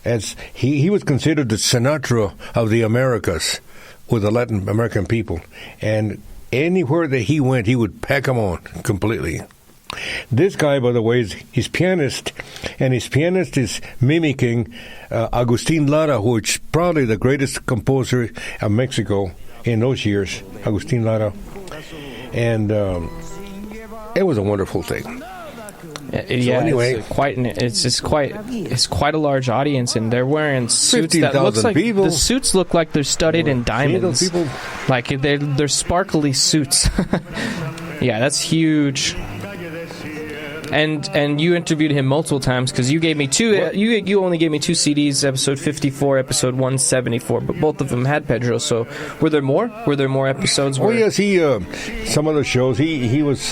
As he was considered the Sinatra of the Americas with the Latin American people, and anywhere that he went, he would pack them on completely. This guy, by the way, is his pianist, and his pianist is mimicking Agustin Lara, who is probably the greatest composer of Mexico in those years, Agustin Lara. And it was a wonderful thing. Yeah, anyway, it's quite a large audience, and they're wearing suits that looks like people. The suits look like they're studded in diamonds. People. Like they're sparkly suits. Yeah, that's huge. And you interviewed him multiple times because you gave me 2. You only gave me 2 CDs, episode 54, episode 174, but both of them had Pedro. So were there more? Were there more episodes? Oh yes, he some of the shows he was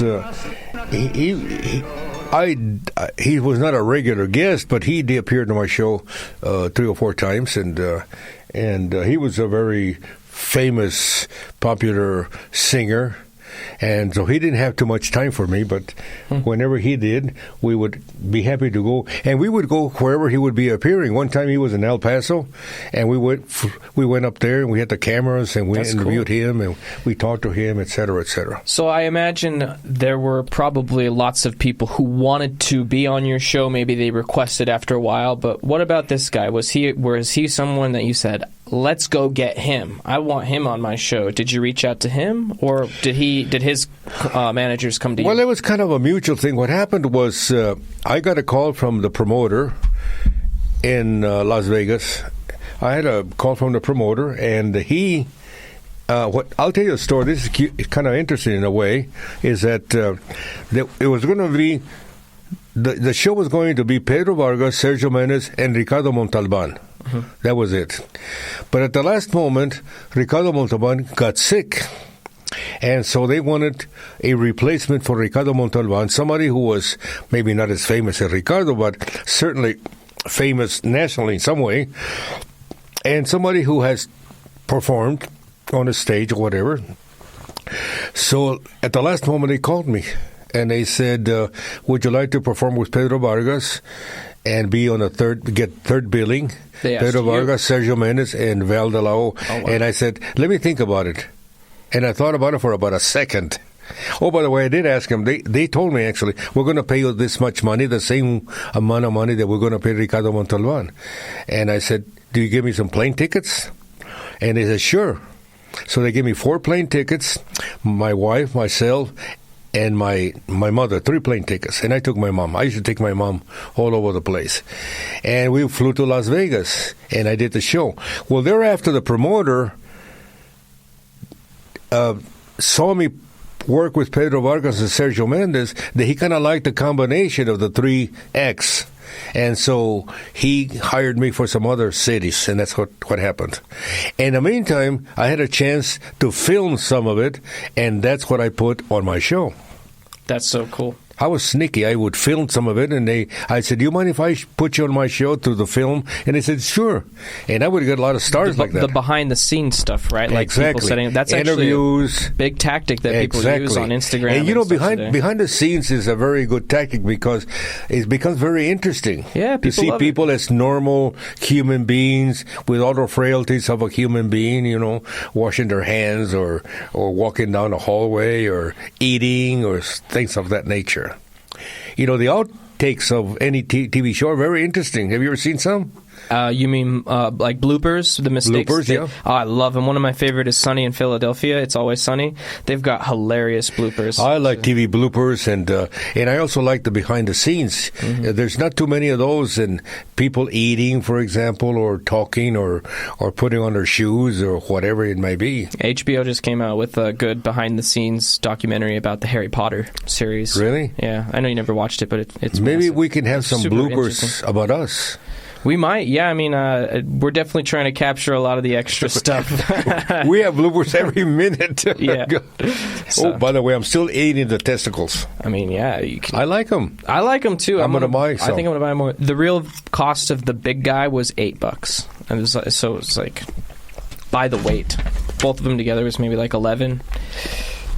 he was not a regular guest, but he appeared on my show 3 or 4 times, and he was a very famous, popular singer. And so he didn't have too much time for me, but whenever he did, we would be happy to go. And we would go wherever he would be appearing. One time he was in El Paso, and we went up there, and we had the cameras, and we interviewed him, and we talked to him, et cetera, et cetera. So I imagine there were probably lots of people who wanted to be on your show. Maybe they requested after a while, but what about this guy? Was he someone that you said, let's go get him. I want him on my show. Did you reach out to him, or did his managers come to you? Well, it was kind of a mutual thing. What happened was I got a call from the promoter in Las Vegas. I had a call from the promoter, and he. I'll tell you a story. This is cute, kind of interesting in a way. Is that it was going to be the show was going to be Pedro Vargas, Sergio Menez, and Ricardo Montalban. Mm-hmm. That was it. But at the last moment, Ricardo Montalban got sick. And so they wanted a replacement for Ricardo Montalban, somebody who was maybe not as famous as Ricardo, but certainly famous nationally in some way, and somebody who has performed on a stage or whatever. So at the last moment, they called me, and they said, would you like to perform with Pedro Vargas and be on get third billing? Pedro Vargas, Sergio Menez, and Val de la O. Oh, wow. And I said, let me think about it. And I thought about it for about a second. Oh, by the way, I did ask them. They told me, actually, we're going to pay you this much money, the same amount of money that we're going to pay Ricardo Montalban. And I said, do you give me some plane tickets? And they said, sure. So they gave me 4 plane tickets, my wife, myself, and my mother, 3 plane tickets. And I took my mom. I used to take my mom all over the place. And we flew to Las Vegas, and I did the show. Well, thereafter, the promoter saw me work with Pedro Vargas and Sergio Menez, that he kind of liked the combination of the 3 acts. And so he hired me for some other cities, and that's what happened. In the meantime, I had a chance to film some of it, and that's what I put on my show. That's so cool. I was sneaky. I would film some of it, and I said, do you mind if I put you on my show through the film? And they said, sure. And I would get a lot of stars like that. The behind-the-scenes stuff, right? Like exactly. People setting, that's interviews, actually a big tactic that people use on Instagram. And you know, behind the scenes is a very good tactic because it becomes very interesting. Yeah, to see people as normal human beings with all the frailties of a human being, you know, washing their hands or walking down a hallway or eating or things of that nature. You know, the outtakes of any TV show are very interesting. Have you ever seen some? You mean like bloopers, the mistakes? Bloopers, yeah. Oh, I love them. One of my favorite is Sunny in Philadelphia. It's Always Sunny. They've got hilarious bloopers. I like TV bloopers, and I also like the behind the scenes. Mm-hmm. There's not too many of those, and people eating, for example, or talking, or putting on their shoes, or whatever it may be. HBO just came out with a good behind the scenes documentary about the Harry Potter series. Really? Yeah, I know you never watched it, but it's maybe massive. We can have some bloopers about us. We might, yeah. I mean, we're definitely trying to capture a lot of the extra stuff. We have bloopers every minute. Yeah. So. Oh, by the way, I'm still eating the testicles. I mean, yeah. I like them. I like them, too. I'm going to buy some. I think I'm going to buy more. The real cost of the big guy was $8. And so it's like, by the weight. Both of them together was maybe like $11.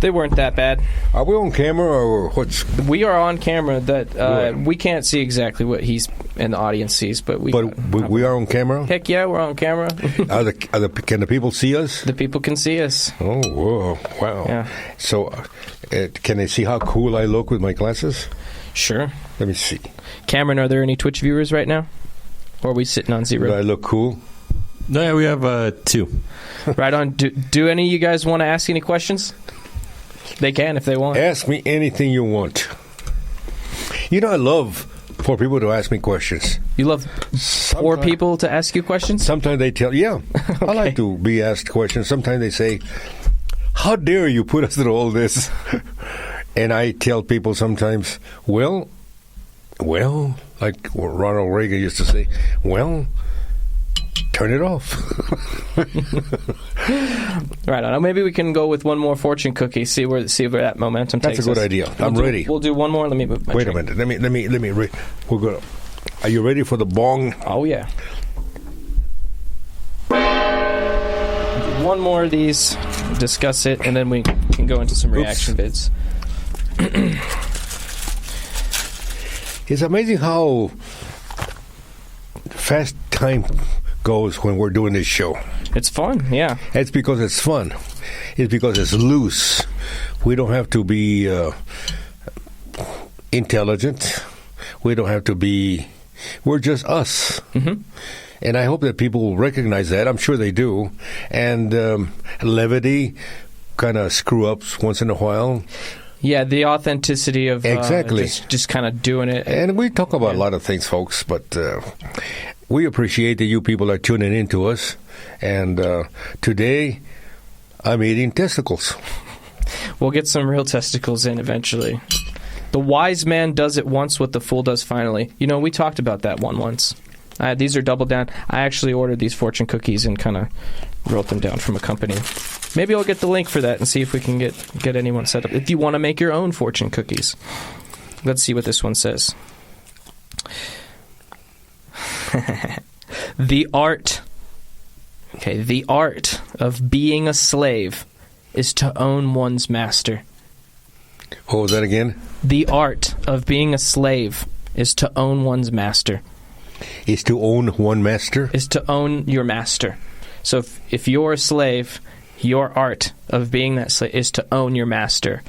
They weren't that bad. Are we on camera or what's? We are on camera. That we can't see exactly what he's and the audience sees, but we are on camera. Heck yeah, we're on camera. Can the people see us? The people can see us. Oh, whoa, wow! Yeah. So, can they see how cool I look with my glasses? Sure. Let me see. Cameron, are there any Twitch viewers right now, or are we sitting on 0? Do I look cool? No, yeah, we have 2. Right on. Do any of you guys want to ask any questions? They can if they want. Ask me anything you want. You know, I love for people to ask me questions. You love for people to ask you questions? Sometimes they tell, yeah. Okay. I like to be asked questions. Sometimes they say, how dare you put us through all this? And I tell people sometimes, well, like Ronald Reagan used to say, well, turn it off. Right on. Maybe we can go with one more fortune cookie. See where that momentum takes us. That's a good idea. I'm ready. We'll do one more. Let me move my Wait a minute. Let me. We're gonna. Are you ready for the bong? Oh yeah. One more of these. Discuss it, and then we can go into some reaction bids. It's amazing how fast time goes when we're doing this show. It's fun, yeah. It's because it's fun. It's because it's loose. We don't have to be intelligent. We don't have to be... We're just us. Mm-hmm. And I hope that people will recognize that. I'm sure they do. And levity, kind of screw-ups once in a while. Yeah, the authenticity of exactly. just kind of doing it. And we talk about a lot of things, folks, but we appreciate that you people are tuning in to us. And today, I'm eating testicles. We'll get some real testicles in eventually. The wise man does it once, what the fool does finally. You know, we talked about that one once. These are double down. I actually ordered these fortune cookies and kind of wrote them down from a company. Maybe I'll get the link for that and see if we can get anyone set up. If you want to make your own fortune cookies. Let's see what this one says. The art of being a slave is to own one's master. What was that again? The art of being a slave is to own one's master. Is to own one master? Is to own your master. So if you're a slave, your art of being that slave is to own your master.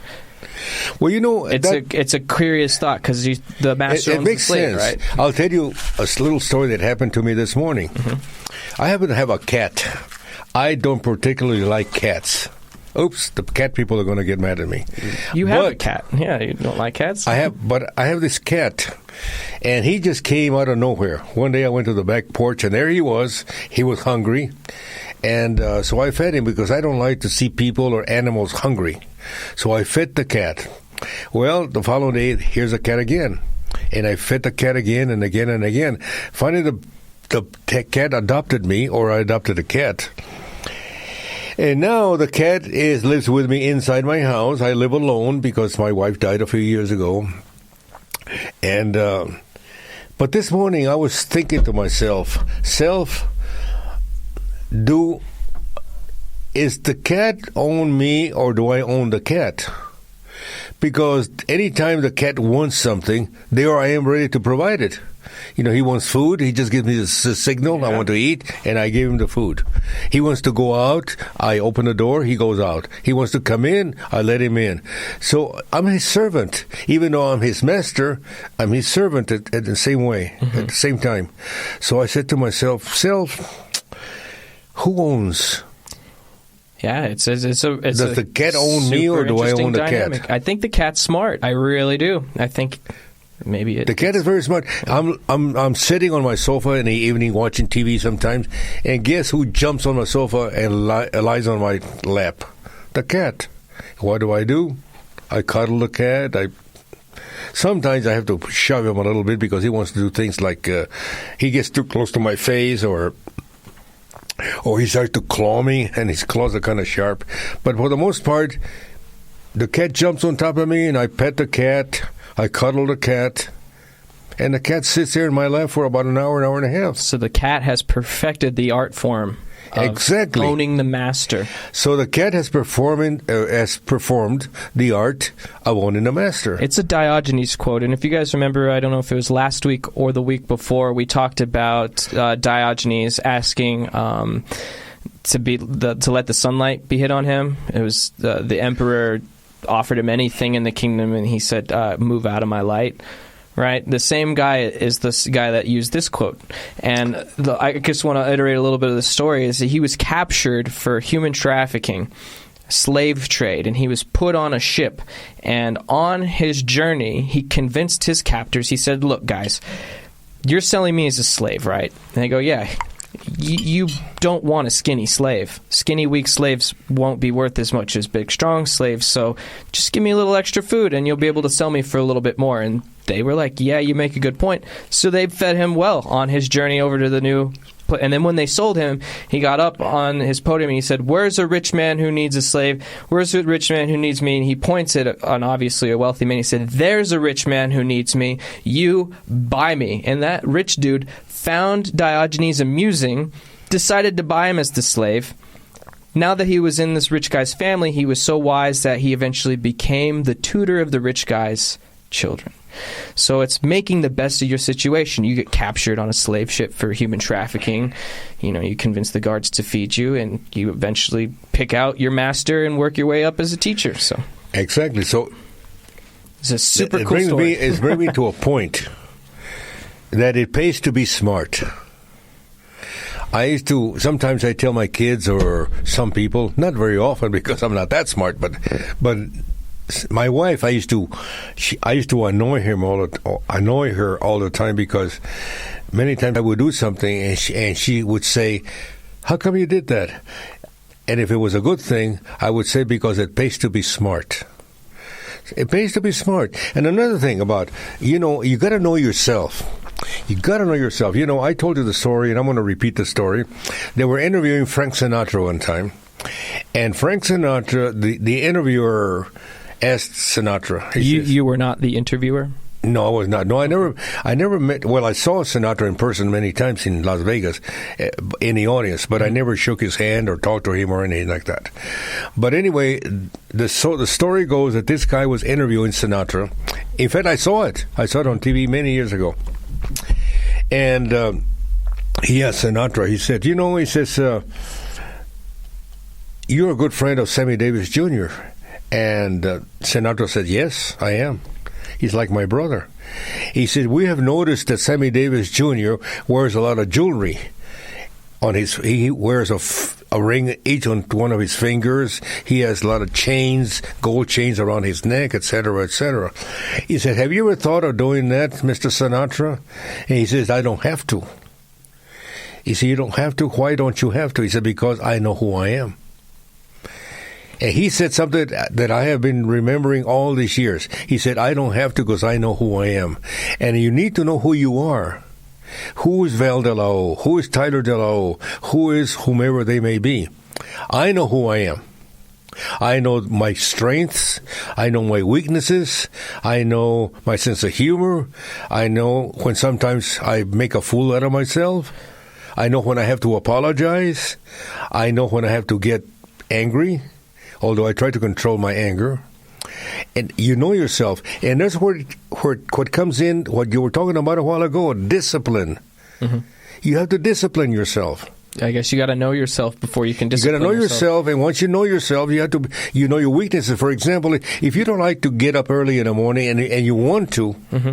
Well, you know, it's a curious thought because the master owns the slave, sense. Right? I'll tell you a little story that happened to me this morning. Mm-hmm. I happen to have a cat. I don't particularly like cats. Oops, the cat people are going to get mad at me. You have a cat. Yeah, you don't like cats? I have this cat, and he just came out of nowhere. One day I went to the back porch, and there he was. He was hungry, and so I fed him because I don't like to see people or animals hungry. So I fed the cat. Well, the following day, here's the cat again, and I fed the cat again and again and again. Finally, the cat adopted me, or I adopted a cat. And now the cat lives with me inside my house. I live alone because my wife died a few years ago. And but this morning I was thinking to myself, is the cat own me or do I own the cat? Because anytime the cat wants something, there I am ready to provide it. You know, he wants food. He just gives me the signal, I want to eat, and I give him the food. He wants to go out. I open the door. He goes out. He wants to come in. I let him in. So I'm his servant. Even though I'm his master, I'm his servant at the same way, at the same time. So I said to myself, who owns? Yeah, does the cat own me or do I own the cat? I think the cat's smart. I really do. I think maybe the cat is very smart. I'm sitting on my sofa in the evening watching TV sometimes, and guess who jumps on my sofa and lies on my lap? The cat. What do? I cuddle the cat. Sometimes I have to shove him a little bit because he wants to do things like he gets too close to my face or he starts to claw me, and his claws are kind of sharp. But for the most part, the cat jumps on top of me, and I pet the cat. I cuddle the cat, and the cat sits there in my lap for about an hour and a half. So the cat has perfected the art form of owning the master. So the cat has performed the art of owning the master. It's a Diogenes quote, and if you guys remember, I don't know if it was last week or the week before, we talked about Diogenes asking to let the sunlight be hit on him. It was the emperor offered him anything in the kingdom, and he said, move out of my light. Right? The same guy is this guy that used this quote. And I just want to iterate a little bit of the story, is that he was captured for human trafficking, slave trade, and he was put on a ship. And on his journey, he convinced his captors, he said, look, guys, you're selling me as a slave, right? And they go, yeah. You don't want a skinny slave. Skinny, weak slaves won't be worth as much as big, strong slaves, so just give me a little extra food and you'll be able to sell me for a little bit more. And they were like, yeah, you make a good point. So they fed him well on his journey over to the new place. And then when they sold him, he got up on his podium and he said, where's a rich man who needs a slave? Where's a rich man who needs me? And he points at on obviously a wealthy man. He said, there's a rich man who needs me. You buy me. And that rich dude found Diogenes amusing, decided to buy him as the slave. Now that he was in this rich guy's family, he was so wise that he eventually became the tutor of the rich guy's children. So it's making the best of your situation. You get captured on a slave ship for human trafficking. You know, you convince the guards to feed you, and you eventually pick out your master and work your way up as a teacher. So exactly. So it's a super cool story. It brings me to a point that it pays to be smart. sometimes I tell my kids or some people, not very often because I'm not that smart, but my wife, I used to annoy her all the time because many times I would do something and she would say, "How come you did that?" And if it was a good thing, I would say because it pays to be smart. It pays to be smart. And another thing about, you got to know yourself. You got to know yourself. I told you the story, and I'm going to repeat the story. They were interviewing Frank Sinatra one time, and Frank Sinatra, the interviewer asked Sinatra. You were not the interviewer? No, I was not. No, I never met. Well, I saw Sinatra in person many times in Las Vegas, in the audience, but I never shook his hand or talked to him or anything like that. But anyway, the story goes that this guy was interviewing Sinatra. In fact, I saw it. I saw it on TV many years ago. And he asked Sinatra. He said, he says, "You're a good friend of Sammy Davis Jr." And Sinatra said, "Yes, I am. He's like my brother." He said, "We have noticed that Sammy Davis Jr. wears a lot of jewelry on his. He wears a ring each on one of his fingers. He has a lot of chains, gold chains around his neck, etc., etc." He said, "Have you ever thought of doing that, Mr. Sinatra?" And he says, "I don't have to." He said, "You don't have to? Why don't you have to?" He said, "Because I know who I am." And he said something that I have been remembering all these years. He said, "I don't have to because I know who I am." And you need to know who you are. Who is Val DeLao? Who is Tyler DeLao? Who is whomever they may be? I know who I am. I know my strengths. I know my weaknesses. I know my sense of humor. I know when sometimes I make a fool out of myself. I know when I have to apologize. I know when I have to get angry, although I try to control my anger. And you know yourself. And that's where what comes in, what you were talking about a while ago, discipline. Mm-hmm. You have to discipline yourself. I guess you got to know yourself before you can discipline yourself. You got to know yourself, and once you know yourself, you have to, know your weaknesses. For example, if you don't like to get up early in the morning and you want to, mm-hmm.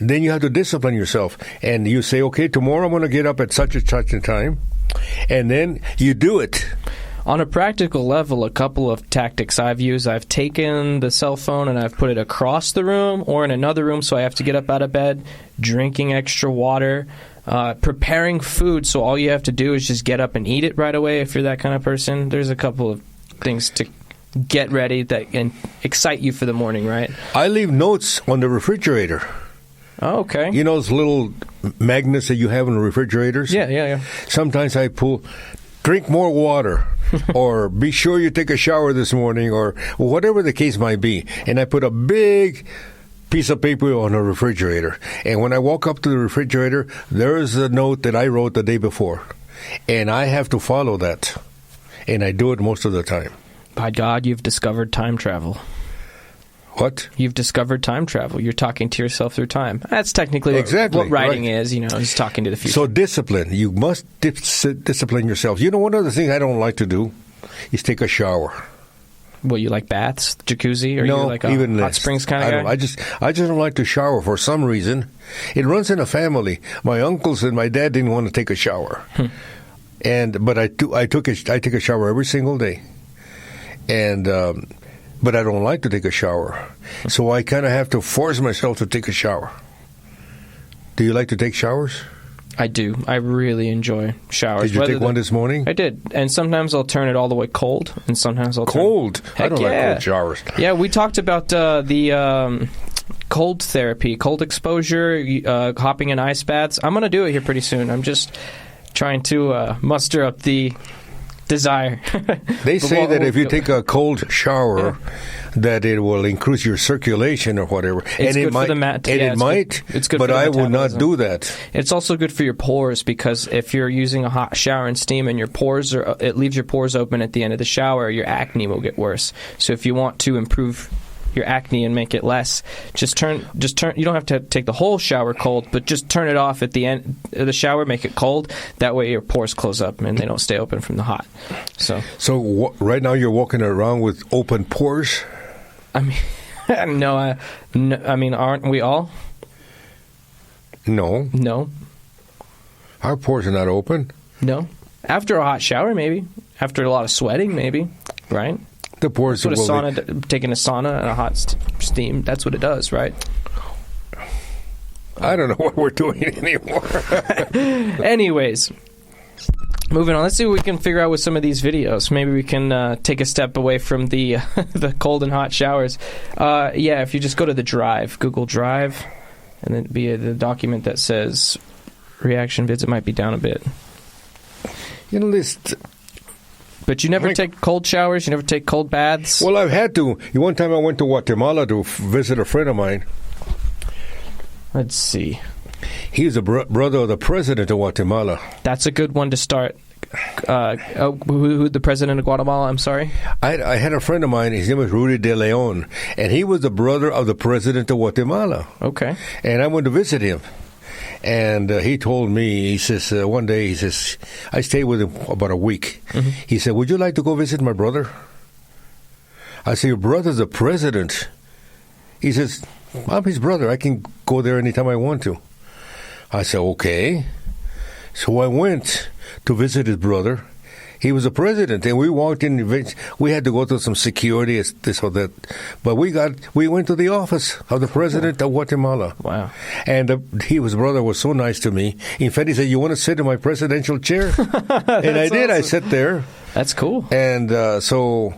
then you have to discipline yourself. And you say, okay, tomorrow I'm going to get up at such and such a time, and then you do it. On a practical level, a couple of tactics I've used. I've taken the cell phone and I've put it across the room or in another room so I have to get up out of bed, drinking extra water, preparing food so all you have to do is just get up and eat it right away if you're that kind of person. There's a couple of things to get ready that can excite you for the morning, right? I leave notes on the refrigerator. Oh, okay. You know those little magnets that you have in the refrigerators? Yeah. Sometimes I pull, drink more water. Or be sure you take a shower this morning, or whatever the case might be. And I put a big piece of paper on the refrigerator. And when I walk up to the refrigerator, there's a note that I wrote the day before. And I have to follow that. And I do it most of the time. By God, you've discovered time travel. What? You've discovered time travel. You're talking to yourself through time. That's technically what writing is, is talking to the future. So discipline. You must discipline yourself. One of the things I don't like to do is take a shower. Well, you like baths, jacuzzi, or no, you like a even hot springs kind of guy? I just don't like to shower for some reason. It runs in a family. My uncles and my dad didn't want to take a shower. But I take a shower every single day. And but I don't like to take a shower. So I kind of have to force myself to take a shower. Do you like to take showers? I do. I really enjoy showers. Did you take one this morning? I did. And sometimes I'll turn it all the way cold, and sometimes I'll cold? I don't like cold showers. Yeah, we talked about the cold therapy, cold exposure, hopping in ice baths. I'm going to do it here pretty soon. I'm just trying to muster up the desire. They say that if you take a cold shower, that it will increase your circulation or whatever. It's good for the it's good, but I will not do that. It's also good for your pores, because if you're using a hot shower and steam and it leaves your pores open at the end of the shower, your acne will get worse. So if you want to improve your acne and make it less, just turn. You don't have to take the whole shower cold, but just turn it off at the end of the shower. Make it cold. That way, your pores close up and they don't stay open from the hot. So right now you're walking around with open pores. I mean, no. I mean, aren't we all? No. No. Our pores are not open. No. After a hot shower, maybe. After a lot of sweating, maybe. Right? The pores That's what taking a sauna and a hot steam, that's what it does, right? I don't know what we're doing anymore. Anyways, moving on. Let's see what we can figure out with some of these videos. Maybe we can take a step away from the the cold and hot showers. Yeah, if you just go to the Drive, Google Drive, and then be the document that says reaction vids, it might be down a bit. You know, this... But you never take cold showers? You never take cold baths? Well, I've had to. One time I went to Guatemala to visit a friend of mine. Let's see. He's a brother of the president of Guatemala. That's a good one to start. Who the president of Guatemala? I'm sorry. I had a friend of mine. His name was Rudy de Leon, and he was the brother of the president of Guatemala. Okay. And I went to visit him, and he told me. He says one day. He says I stayed with him about a week. Mm-hmm. He said, "Would you like to go visit my brother?" I said, "Your brother's the president." He says, "I'm his brother. I can go there anytime I want to." I said, "Okay." So I went to visit his brother. He was a president, and we walked in. We had to go through some security, this or that. But we went to the office of the president of Guatemala. Wow! And his brother was so nice to me. In fact, he said, "You want to sit in my presidential chair?" And I did. Awesome. I sat there. That's cool. And so,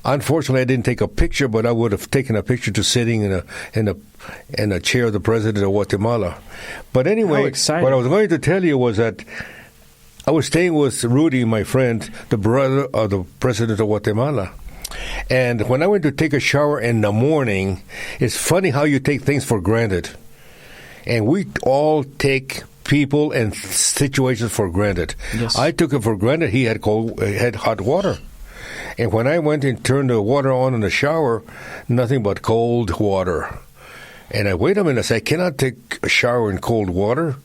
unfortunately, I didn't take a picture, but I would have taken a picture to sitting in a chair of the president of Guatemala. But anyway, what I was going to tell you was that I was staying with Rudy, my friend, the brother of the president of Guatemala. And when I went to take a shower in the morning, it's funny how you take things for granted. And we all take people and situations for granted. Yes. I took it for granted he had hot water. And when I went and turned the water on in the shower, nothing but cold water. And I wait a minute, I said, I cannot take a shower in cold water.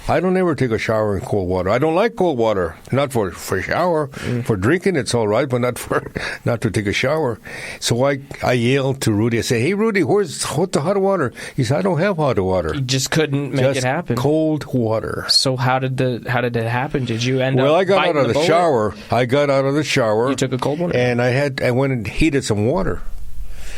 I don't ever take a shower in cold water. I don't like cold water. Not for shower. For drinking, it's all right, but not to take a shower. So I yelled to Rudy. I said, "Hey, Rudy, what's the hot water?" He said, "I don't have hot water." You just couldn't make it happen. Cold water. So how did it happen? Did you end up? Well, I got out of the shower. You took a cold one, and I went and heated some water.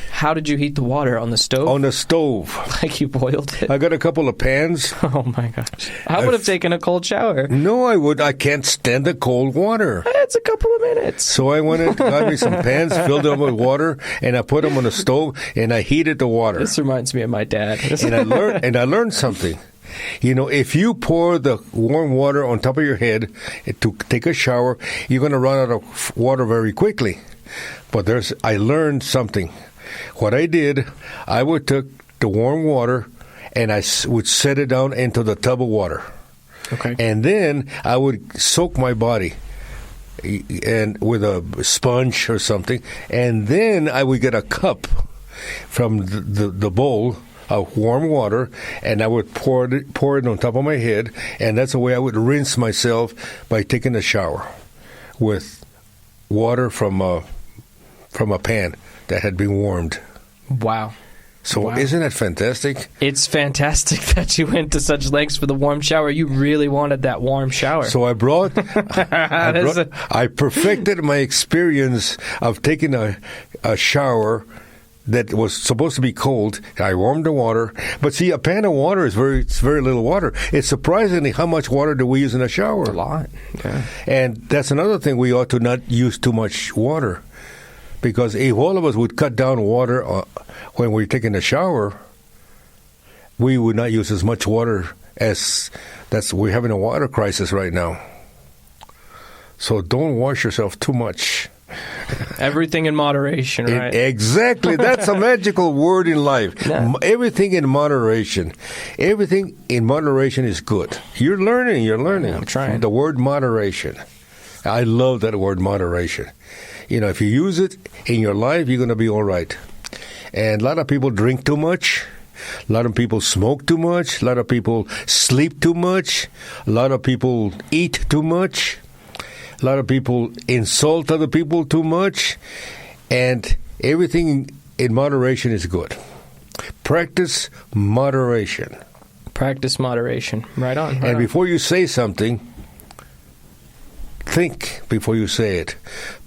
How did you heat the water? On the stove? On the stove. Like you boiled it? I got a couple of pans. Oh, my gosh. I would have taken a cold shower. No, I would. I can't stand the cold water. It's a couple of minutes. So I went and got me some pans, filled them with water, and I put them on the stove, and I heated the water. This reminds me of my dad. And I learned something. You know, if you pour the warm water on top of your head to take a shower, you're going to run out of water very quickly. But I learned something. What I did, I would take the warm water and I would set it down into the tub of water. Okay. And then I would soak my body and with a sponge or something. And then I would get a cup from the bowl of warm water, and I would pour it on top of my head. And that's the way I would rinse myself by taking a shower with water from a pan that had been warmed. Wow. So Isn't that fantastic? It's fantastic that you went to such lengths for the warm shower. You really wanted that warm shower. So I perfected my experience of taking a shower that was supposed to be cold. I warmed the water. But see, a pan of water is very little water. It's surprisingly how much water do we use in a shower. A lot. Yeah. And that's another thing. We ought to not use too much water. Because if all of us would cut down water when we're taking a shower, we would not use as much water as we're having a water crisis right now. So don't wash yourself too much. Everything in moderation, right? Exactly. That's a magical word in life. Yeah. Everything in moderation. Everything in moderation is good. You're learning. Yeah, I'm trying. The word moderation. I love that word moderation. You know, if you use it in your life, you're going to be all right. And a lot of people drink too much. A lot of people smoke too much. A lot of people sleep too much. A lot of people eat too much. A lot of people insult other people too much. And everything in moderation is good. Practice moderation. Practice moderation. Right on. And before you say something, think before you say it,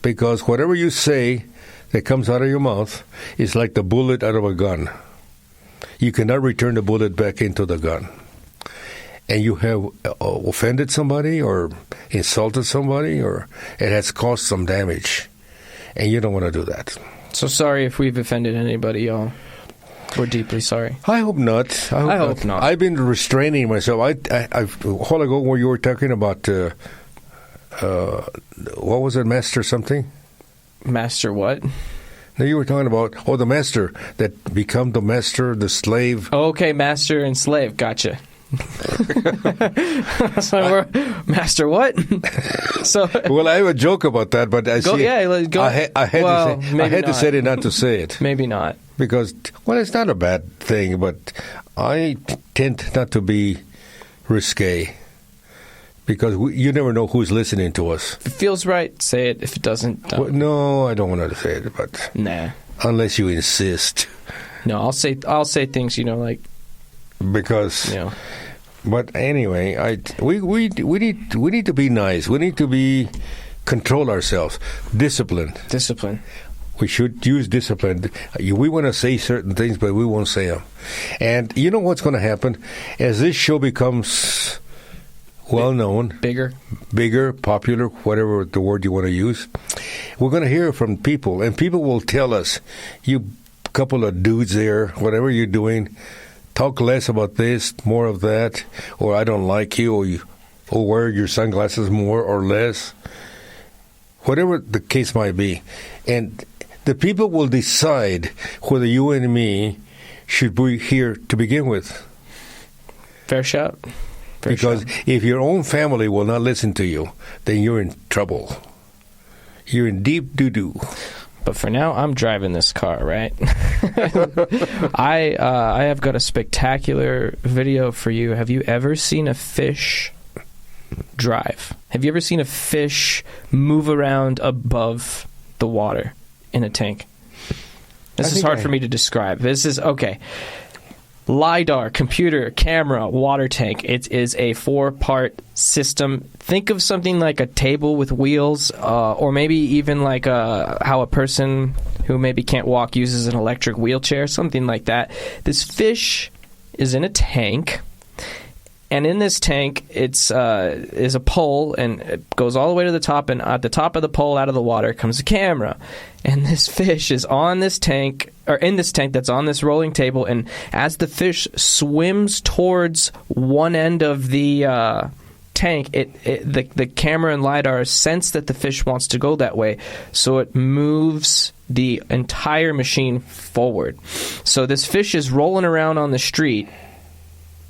because whatever you say that comes out of your mouth is like the bullet out of a gun. You cannot return the bullet back into the gun. And you have offended somebody or insulted somebody, or it has caused some damage. And you don't want to do that. So sorry if we've offended anybody, y'all. We're deeply sorry. I hope not. I hope not. I've been restraining myself. A while ago where you were talking about, what was it, master something? Master what? No, you were talking about, the master that become the master, the slave. Oh, okay, master and slave. Gotcha. So master what? So well, I have a joke about that, but I had to say it not to say it. Maybe not. Because, it's not a bad thing, but I tend not to be risque. Because you never know who's listening to us. If it feels right, say it. If it doesn't, don't. Well, no, I don't want to say it, but nah. Unless you insist. No, I'll say things, like because. But anyway, we need to be nice. We need to control ourselves. Discipline. We should use discipline. We want to say certain things, but we won't say them. And you know what's going to happen as this show becomes well-known, bigger, popular, whatever the word you want to use. We're going to hear from people, and people will tell us, you couple of dudes there, whatever you're doing, talk less about this, more of that, or I don't like you, or wear your sunglasses more or less, whatever the case might be. And the people will decide whether you and me should be here to begin with. Fair shout. Because if your own family will not listen to you, then you're in trouble. You're in deep doo-doo. But for now, I'm driving this car, right? I have got a spectacular video for you. Have you ever seen a fish drive? Have you ever seen a fish move around above the water in a tank? This is hard for me to describe. This is, okay. LIDAR, computer, camera, water tank. It is a 4-part system. Think of something like a table with wheels, or maybe even like how a person who maybe can't walk uses an electric wheelchair, something like that. This fish is in a tank, and in this tank is a pole, and it goes all the way to the top, and at the top of the pole out of the water comes a camera. And this fish is on this tank, or in this tank that's on this rolling table, and as the fish swims towards one end of the tank, the camera and LIDAR sense that the fish wants to go that way, so it moves the entire machine forward. So this fish is rolling around on the street.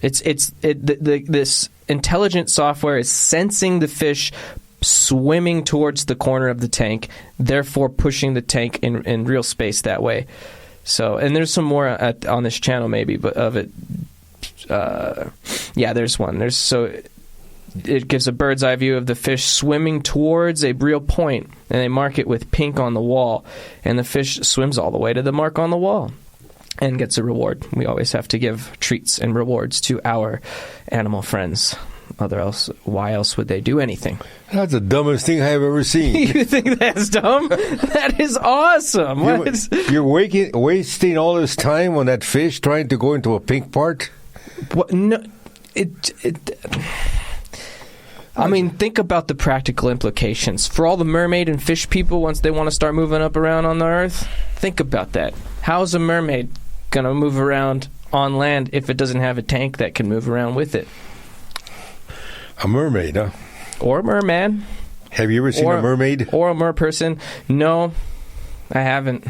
This intelligent software is sensing the fish swimming towards the corner of the tank, therefore pushing the tank in real space that way. So, and there's some more on this channel maybe, but of it, there's one. So it gives a bird's eye view of the fish swimming towards a real point, and they mark it with pink on the wall, and the fish swims all the way to the mark on the wall and gets a reward. We always have to give treats and rewards to our animal friends. Why else would they do anything? That's the dumbest thing I have ever seen. You think that's dumb? That is awesome. You're wasting all this time on that fish trying to go into a pink part? What? No, I mean, think about the practical implications. For all the mermaid and fish people, once they want to start moving up around on the earth, think about that. How's a mermaid going to move around on land if it doesn't have a tank that can move around with it? A mermaid, huh? Or a merman. Have you ever seen a mermaid? Or a merperson. No, I haven't.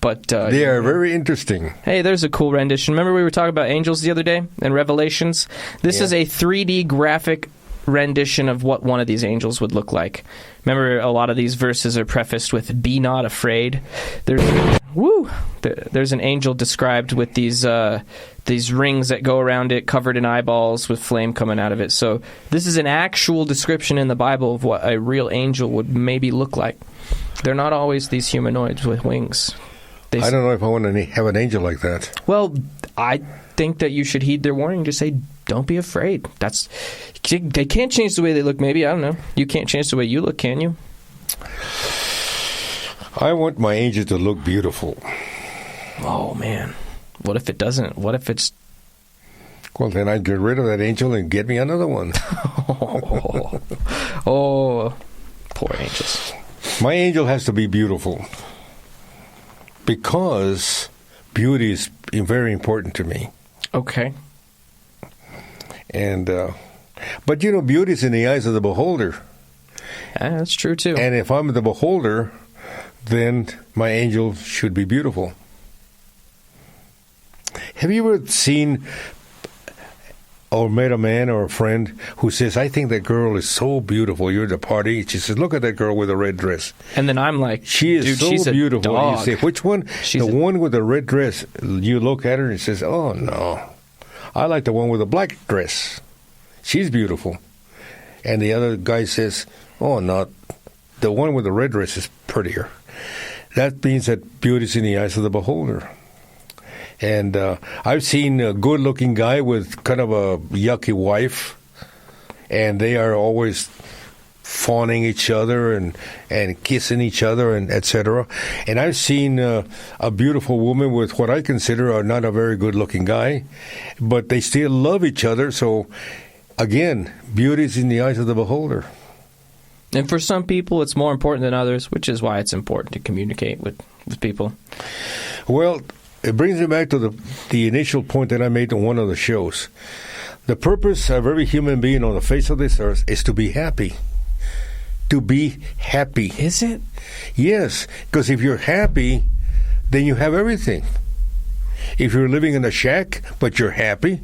But they are very interesting. Hey, there's a cool rendition. Remember we were talking about angels the other day and Revelations? This is a 3D graphic rendition of what one of these angels would look like. Remember, a lot of these verses are prefaced with "Be not afraid." There's an angel described with these rings that go around it, covered in eyeballs with flame coming out of it. So this is an actual description in the Bible of what a real angel would maybe look like. They're not always these humanoids with wings. I don't know if I want to have an angel like that. Well, I think that you should heed their warning. Just say, don't be afraid. They can't change the way they look. Maybe, I don't know. You can't change the way you look, can you? I want my angel to look beautiful. Oh man, what if it doesn't? What if it's? Well, then I'd get rid of that angel and get me another one. Oh, poor angels. My angel has to be beautiful because beauty is very important to me. Okay. And but beauty is in the eyes of the beholder. Yeah, that's true too. And if I'm the beholder, then my angel should be beautiful. Have you ever seen or met a man or a friend who says, I think that girl is so beautiful. You're at the party. She says, look at that girl with a red dress. And then I'm like, she is dude, so she's beautiful. A dog. You say, which one? The one with the red dress. You look at her and says, oh, no. I like the one with the black dress. She's beautiful. And the other guy says, oh, no. The one with the red dress is prettier. That means that beauty is in the eyes of the beholder. And I've seen a good-looking guy with kind of a yucky wife, and they are always fawning each other and kissing each other and etc. And I've seen a beautiful woman with what I consider not a very good-looking guy, but they still love each other. So, again, beauty is in the eyes of the beholder. And for some people, it's more important than others, which is why it's important to communicate with people. Well, it brings me back to the initial point that I made on one of the shows. The purpose of every human being on the face of this earth is to be happy. To be happy. Is it? Yes, because if you're happy, then you have everything. If you're living in a shack, but you're happy,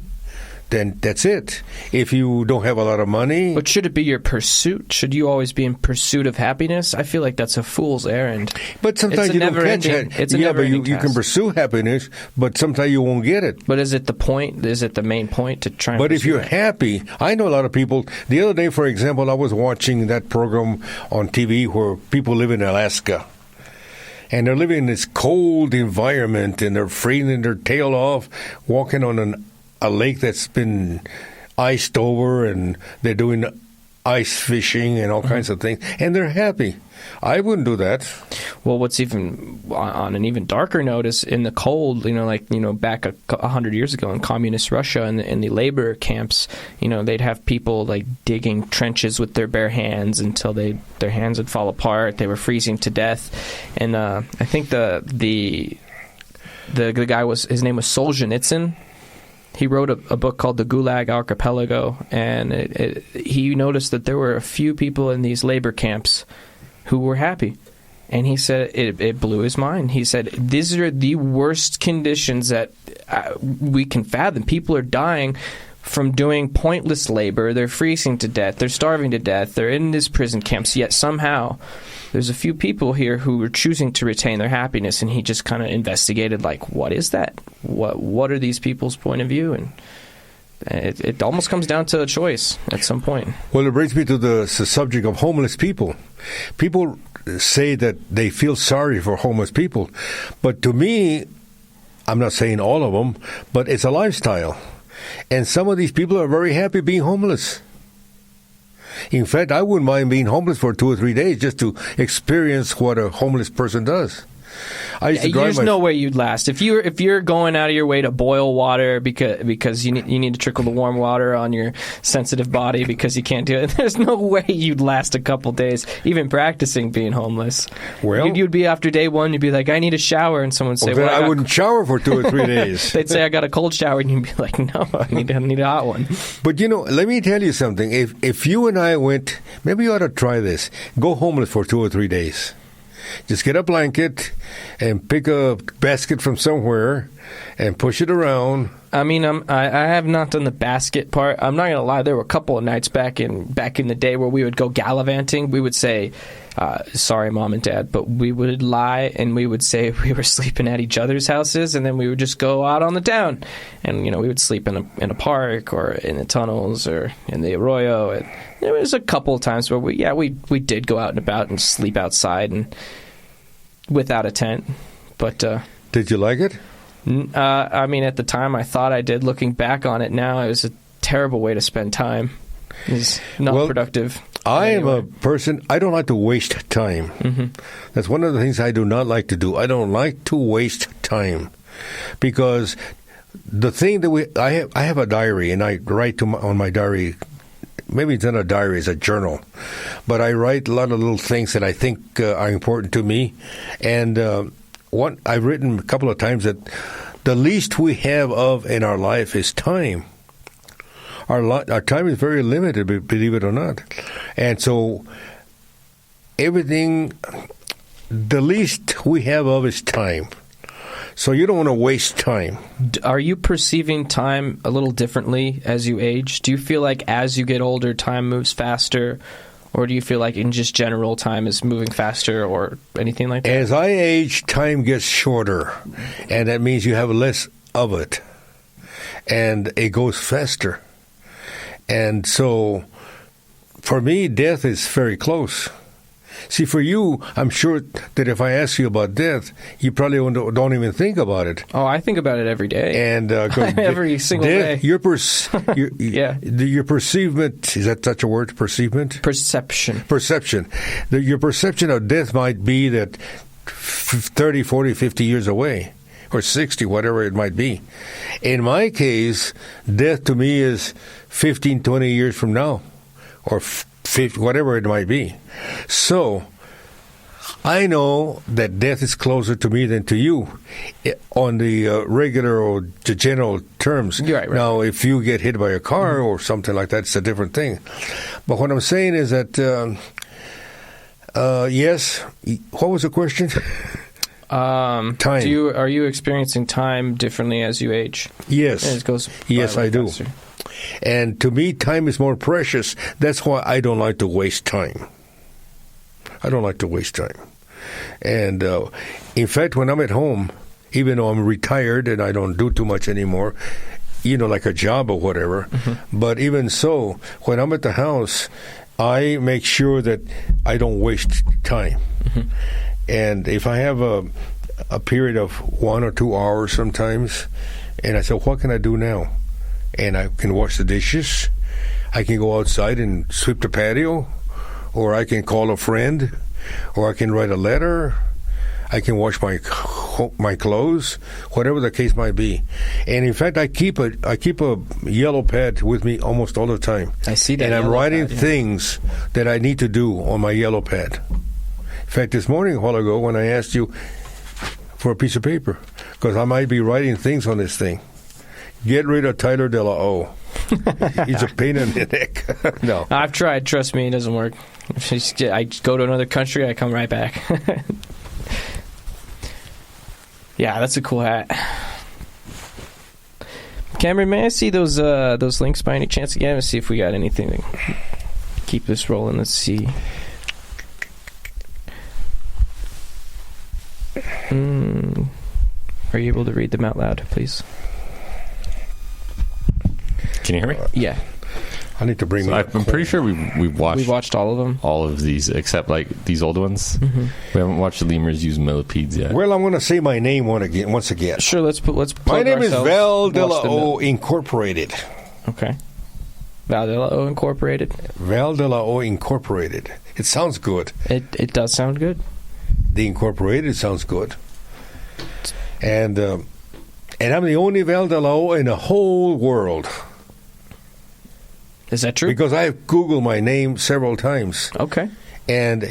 then that's it. If you don't have a lot of money... But should it be your pursuit? Should you always be in pursuit of happiness? I feel like that's a fool's errand. But sometimes you don't catch it. It's a never-ending task. You can pursue happiness, but sometimes you won't get it. But is it the point? Is it the main point to try and But if you're it? happy... I know a lot of people... The other day, for example, I was watching that program on TV where people live in Alaska. And they're living in this cold environment, and they're freezing their tail off, walking on a lake that's been iced over, and they're doing ice fishing and all kinds of things, and they're happy. I wouldn't do that. Well, what's even on an even darker note is in the cold, back 100 years ago in communist Russia, in the labor camps, they'd have people like digging trenches with their bare hands until their hands would fall apart. They were freezing to death, and I think the guy his name was Solzhenitsyn. He wrote a book called The Gulag Archipelago, and he noticed that there were a few people in these labor camps who were happy. And he said it blew his mind. He said, these are the worst conditions that we can fathom. People are dying from doing pointless labor. They're freezing to death. They're starving to death. They're in these prison camps. Yet somehow there's a few people here who are choosing to retain their happiness. And he just kind of investigated, like, what is that? What are these people's point of view? And it almost comes down to a choice at some point. Well, it brings me to the subject of homeless people. People say that they feel sorry for homeless people. But to me, I'm not saying all of them, but it's a lifestyle. And some of these people are very happy being homeless. In fact, I wouldn't mind being homeless for 2 or 3 days just to experience what a homeless person does. There's no way you'd last if you're going out of your way to boil water because you need to trickle the warm water on your sensitive body because you can't do it. There's no way you'd last a couple days even practicing being homeless. Well, you'd be after day one. You'd be like, I need a shower, and someone would say, I wouldn't shower for 2 or 3 days. They'd say, I got a cold shower, and you'd be like, no, I need a hot one. But let me tell you something. If you and I went, maybe you ought to try this. Go homeless for 2 or 3 days. Just get a blanket and pick a basket from somewhere and push it around. I mean, I have not done the basket part. I'm not going to lie. There were a couple of nights back in the day where we would go gallivanting. We would say, sorry, Mom and Dad, but we would lie and we would say we were sleeping at each other's houses, and then we would just go out on the town. And, we would sleep in a park or in the tunnels or in the arroyo. And there was a couple of times where we did go out and about and sleep outside and without a tent. But did you like it? I mean, at the time I thought I did. Looking back on it now, it was a terrible way to spend time. It's not productive. I am a person, I don't like to waste time. Mm-hmm. That's one of the things I do not like to do. I don't like to waste time. Because the thing that I have a diary, and I write on my diary, maybe it's not a diary, it's a journal. But I write a lot of little things that I think are important to me. And I've written a couple of times that the least we have of in our life is time. Our time is very limited, believe it or not. And so the least we have of is time. So you don't want to waste time. Are you perceiving time a little differently as you age? Do you feel like as you get older, time moves faster? Or do you feel like in just general time is moving faster or anything like that? As I age, time gets shorter. And that means you have less of it. And it goes faster. And so, for me, death is very close. See, for you, I'm sure that if I ask you about death, you probably don't even think about it. Oh, I think about it every day. And every single day. Your perceivement, is that such a word, perceivement? Perception. Your perception of death might be that 30, 40, 50 years away. Or 60, whatever it might be. In my case, death to me is 15, 20 years from now, or 50, whatever it might be. So, I know that death is closer to me than to you on the regular or the general terms. Right. Now, if you get hit by a car or something like that, it's a different thing. But what I'm saying is that, yes, what was the question? Time. Are you experiencing time differently as you age? Yes. It goes yes, I do. Faster. And to me, time is more precious. That's why I don't like to waste time. I don't like to waste time. And in fact, when I'm at home, even though I'm retired and I don't do too much anymore, like a job or whatever, but even so, when I'm at the house, I make sure that I don't waste time. And if I have a period of 1 or 2 hours sometimes, and I say, what can I do now? And I can wash the dishes, I can go outside and sweep the patio, or I can call a friend, or I can write a letter, I can wash my clothes, whatever the case might be. And in fact, I keep a yellow pad with me almost all the time. I see that. And I'm writing things that I need to do on my yellow pad. In fact, this morning, a while ago, when I asked you for a piece of paper, because I might be writing things on this thing. Get rid of Tyler De La O. He's a pain in the neck. No. I've tried. Trust me, it doesn't work. I go to another country, I come right back. Yeah, that's a cool hat. Cameron, may I see those links by any chance again? Let's see if we got anything to keep this rolling. Let's see. Are you able to read them out loud, please? Can you hear me? Yeah. I need to bring. So I'm pretty sure we've watched all of them. All of these except like these old ones. We haven't watched the lemurs use millipedes yet. Well, I'm going to say my name once again. Sure. Let's. My name is Val De La O Incorporated. Okay. Val De La O Incorporated. Val De La O Incorporated. It sounds good. It does sound good. The Incorporated sounds good. And I'm the only Val De La O in the whole world. Is that true? Because I've Googled my name several times. Okay. And, I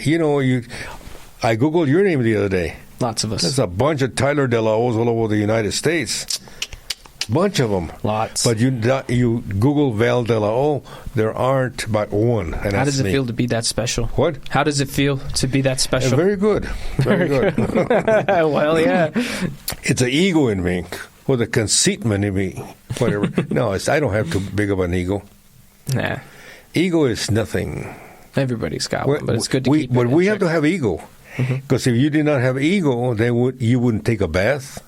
Googled your name the other day. Lots of us. There's a bunch of Tyler De La O's all over the United States. Bunch of them. Lots. But you Google Val De La O, there aren't but one. And how does it me. feel to be that special? What? How does it feel to be that special? Very good. Very good. Well, yeah. It's an ego in me, or the conceitment in me, whatever. No, I don't have too big of an ego. Nah. Ego is nothing. Everybody's got one, but it's good to keep it. But we have to have ego. Because if you did not have ego, then you wouldn't take a bath.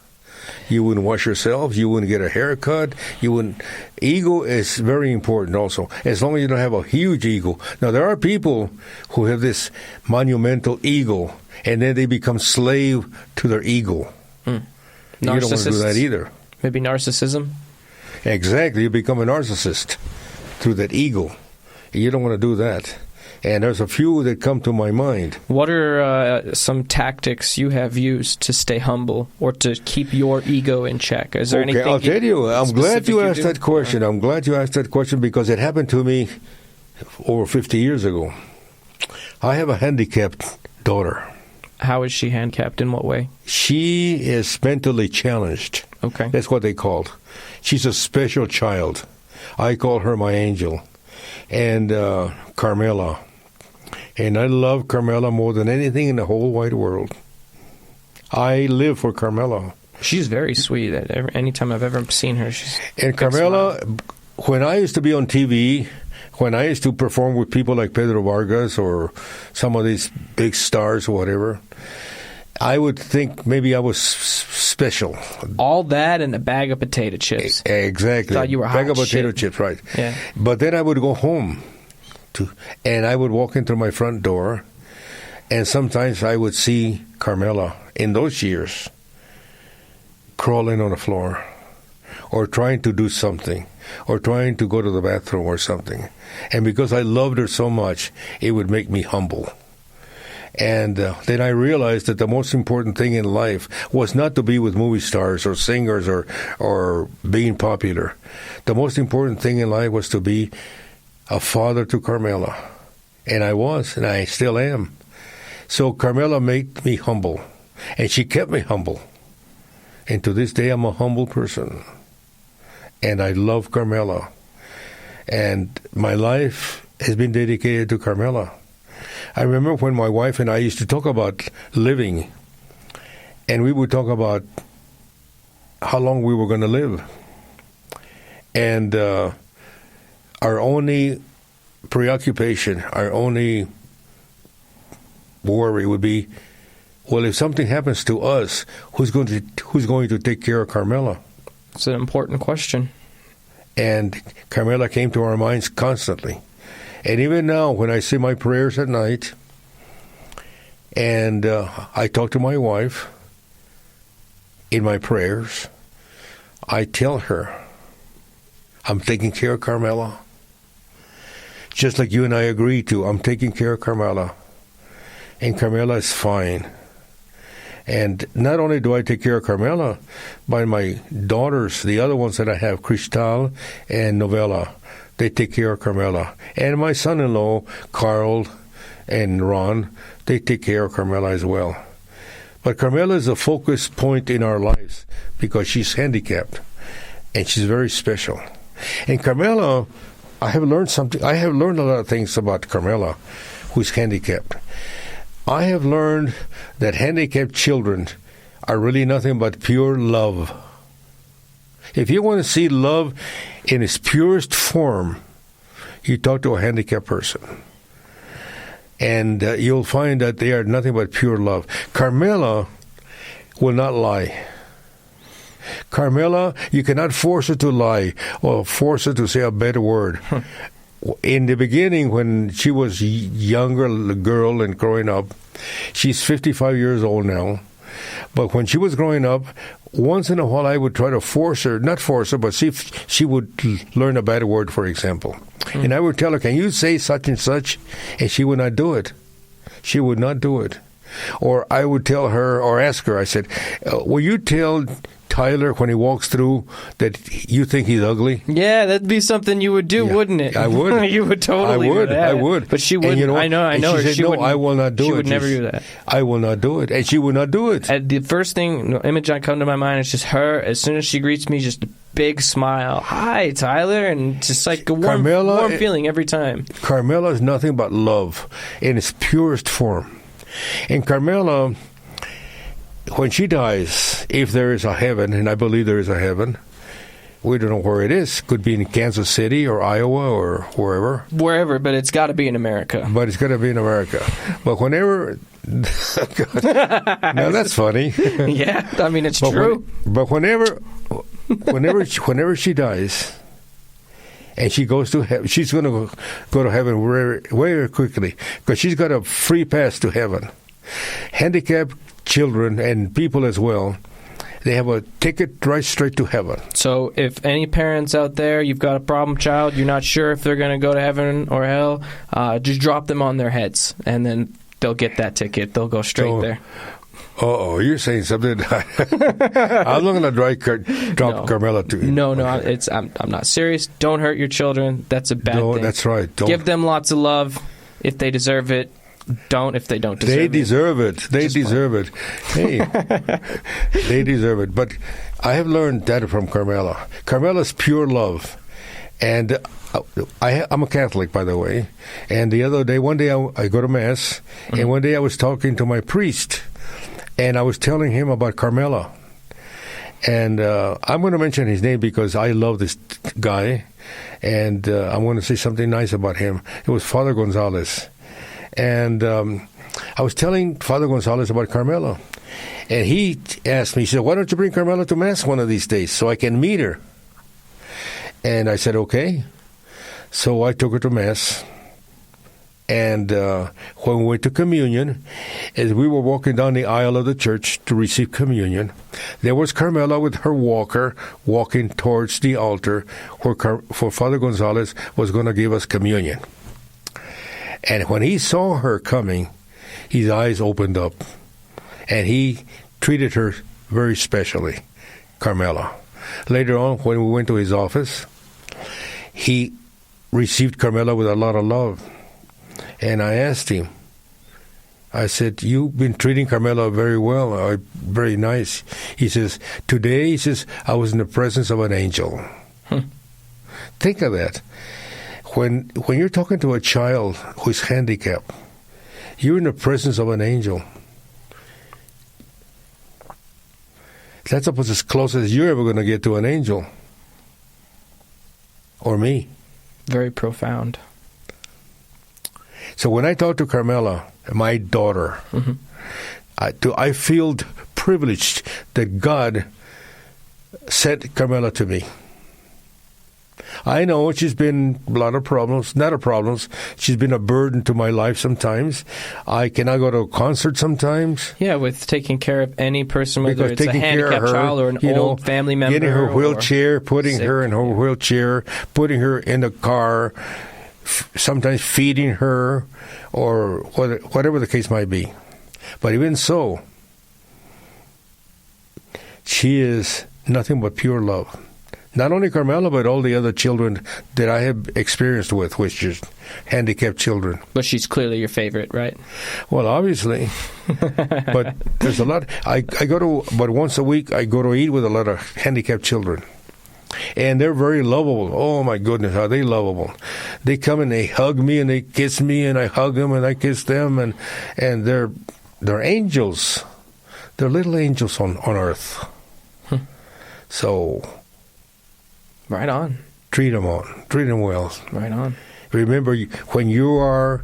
You wouldn't wash yourself. You wouldn't get a haircut. You wouldn't. Ego is very important also, as long as you don't have a huge ego. Now, there are people who have this monumental ego, and then they become slave to their ego. You don't want to do that either. Maybe narcissism? Exactly. You become a narcissist. through that ego. You don't want to do that. And there's a few that come to my mind. What are some tactics you have used to stay humble or to keep your ego in check? Is there anything? I'll tell you. I'm glad you asked do? that question. I'm glad you asked that question because it happened to me over 50 years ago. I have a handicapped daughter. How is she handicapped? In what way? She is mentally challenged. Okay. That's what they called. She's a special child. I call her my angel. And Carmela. And I love Carmela more than anything in the whole wide world. I live for Carmela. She's very sweet. Anytime I've ever seen her, she's... And Carmela, when I used to be on TV, when I used to perform with people like Pedro Vargas or some of these big stars or whatever, I would think maybe I was special. All that and a bag of potato chips. Exactly. Thought you were hot bag of potato shit. chips, right. Yeah. But then I would go home, and I would walk into my front door, and sometimes I would see Carmela in those years crawling on the floor or trying to do something or trying to go to the bathroom or something. And because I loved her so much, it would make me humble. And then I realized that the most important thing in life was not to be with movie stars or singers or being popular. The most important thing in life was to be a father to Carmela. And I was, and I still am. So Carmela made me humble, and she kept me humble. And to this day, I'm a humble person. And I love Carmela. And my life has been dedicated to Carmela. I remember when my wife and I used to talk about living, and we would talk about how long we were going to live. And our only preoccupation, our only worry would be, well, if something happens to us, who's going to take care of Carmela? It's an important question. And Carmela came to our minds constantly. And even now, when I say my prayers at night, and I talk to my wife in my prayers, I tell her, I'm taking care of Carmela. Just like you and I agreed to, I'm taking care of Carmela. And Carmela is fine. And not only do I take care of Carmela, but my daughters, the other ones that I have, Cristal and Novella, they take care of Carmela. And my son-in-law, Carl and Ron, they take care of Carmela as well. But Carmela is a focus point in our lives because she's handicapped and she's very special. And Carmela, I have learned something. I have learned a lot of things about Carmela, who's handicapped. I have learned that handicapped children are really nothing but pure love. If you want to see love in its purest form, you talk to a handicapped person. And you'll find that they are nothing but pure love. Carmela will not lie. Carmela, you cannot force her to lie or force her to say a better word. In the beginning, when she was younger girl and growing up, she's 55 years old now. But when she was growing up, once in a while I would try to force her, not force her, but see if she would learn a better word, for example. And I would tell her, can you say such and such? And she would not do it. She would not do it. Or I would tell her, or ask her, I said, will you tell Tyler when he walks through that you think he's ugly? Yeah, that'd be something you would do, wouldn't it? I would. You would totally do that. I would. But she wouldn't. You know, I know her. Said, no, I will not do it. She would never do that. I will not do it. And she would not do it. The first image that come to my mind is just her. As soon as she greets me, just a big smile. Hi, Tyler. And just like a warm feeling every time. Carmela is nothing but love in its purest form. And Carmela, when she dies, if there is a heaven, and I believe there is a heaven, we don't know where it is. Could be in Kansas City or Iowa or wherever. Wherever, but it's got to be in America. But it's got to be in America. But whenever... now that's funny. Yeah, I mean, it's true. But whenever she dies... and she goes to heaven. She's going to go to heaven very, very quickly because she's got a free pass to heaven. Handicapped children and people as well, they have a ticket right straight to heaven. So if any parents out there, you've got a problem child, you're not sure if they're going to go to heaven or hell, just drop them on their heads, and then they'll get that ticket. They'll go straight there. Oh, you're saying something. I'm not going to drop Carmela to you. No, I'm not serious. Don't hurt your children. That's a bad thing. That's right. Don't. Give them lots of love if they deserve it. Don't if they don't deserve it. They deserve it. They deserve it. Hey, they deserve it. But I have learned that from Carmela. Carmela's pure love. And I'm a Catholic, by the way. And one day I go to Mass, and one day I was talking to my priest, and I was telling him about Carmela. And I'm going to mention his name because I love this guy, and I'm going to say something nice about him. It was Father Gonzalez. And I was telling Father Gonzalez about Carmela. And he asked me, he said, why don't you bring Carmela to Mass one of these days so I can meet her? And I said, okay. So I took her to Mass. And when we went to communion, as we were walking down the aisle of the church to receive communion, there was Carmela with her walker walking towards the altar where Father Gonzalez was going to give us communion. And when he saw her coming, his eyes opened up, and he treated her very specially, Carmela. Later on, when we went to his office, he received Carmela with a lot of love. And I asked him, I said, you've been treating Carmela very well, very nice. He says, today, he says, I was in the presence of an angel. Think of that. When you're talking to a child who's handicapped, you're in the presence of an angel. That's about as close as you're ever going to get to an angel. Or me. Very profound. So when I talk to Carmela, my daughter, I feel privileged that God sent Carmela to me. I know she's been a lot of problems, she's been a burden to my life sometimes. I cannot go to a concert sometimes. Yeah, with taking care of any person, whether it's a handicapped child or an old family member. Getting her wheelchair, putting her in her wheelchair, putting her in the car, sometimes feeding her, or whatever the case might be. But even so, she is nothing but pure love. Not only Carmela, but all the other children that I have experienced with, which is handicapped children. But she's clearly your favorite, right? Well, obviously. But there's a lot. I go to, but once a week, I go to eat with a lot of handicapped children. And they're very lovable. Oh, my goodness, are they lovable. They come and they hug me and they kiss me, and I hug them and I kiss them. And they're angels. They're little angels on earth. So... right on. Treat them well. Right on. Remember, when you are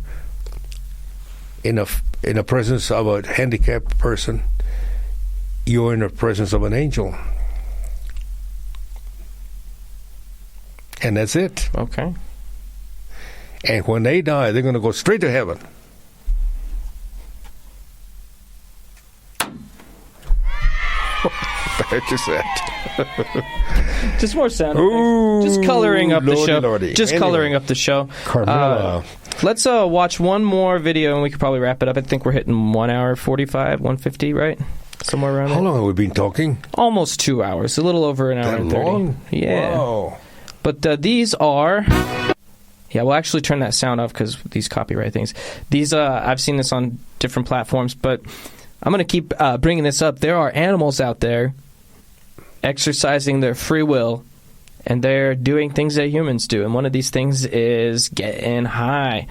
in the presence of a handicapped person, you're in the presence of an angel. And that's it. Okay. And when they die, they're going to go straight to heaven. Just that. Just more sound. Ooh, just coloring up the show. Lordy. Just Anyway, coloring up the show. Carmela. Let's watch one more video, and we could probably wrap it up. I think we're hitting 1 hour 45, 150, right? Somewhere around there. How long have we been talking? Almost 2 hours. A little over an hour That and 30. long? Yeah. Wow. But these are... Yeah, we'll actually turn that sound off because these copyright things. These, I've seen this on different platforms, but I'm going to keep bringing this up. There are animals out there exercising their free will, and they're doing things that humans do. And one of these things is getting high.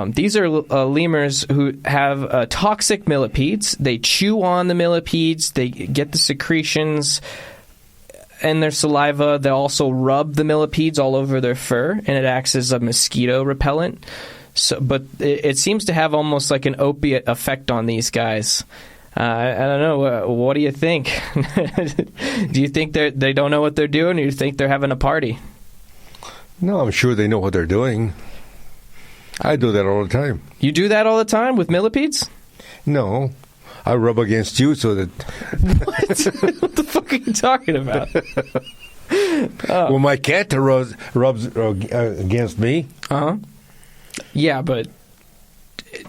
These are lemurs who have toxic millipedes. They chew on the millipedes. They get the secretions in their saliva. They also rub the millipedes all over their fur, and it acts as a mosquito repellent. So, but it seems to have almost like an opiate effect on these guys. I don't know. What do you think? Do you think they don't know what they're doing, or do you think they're having a party? No, I'm sure they know what they're doing. I do that all the time. You do that all the time with millipedes? No. I rub against you so that What the fuck are you talking about? when my cat rubs against me. Yeah, but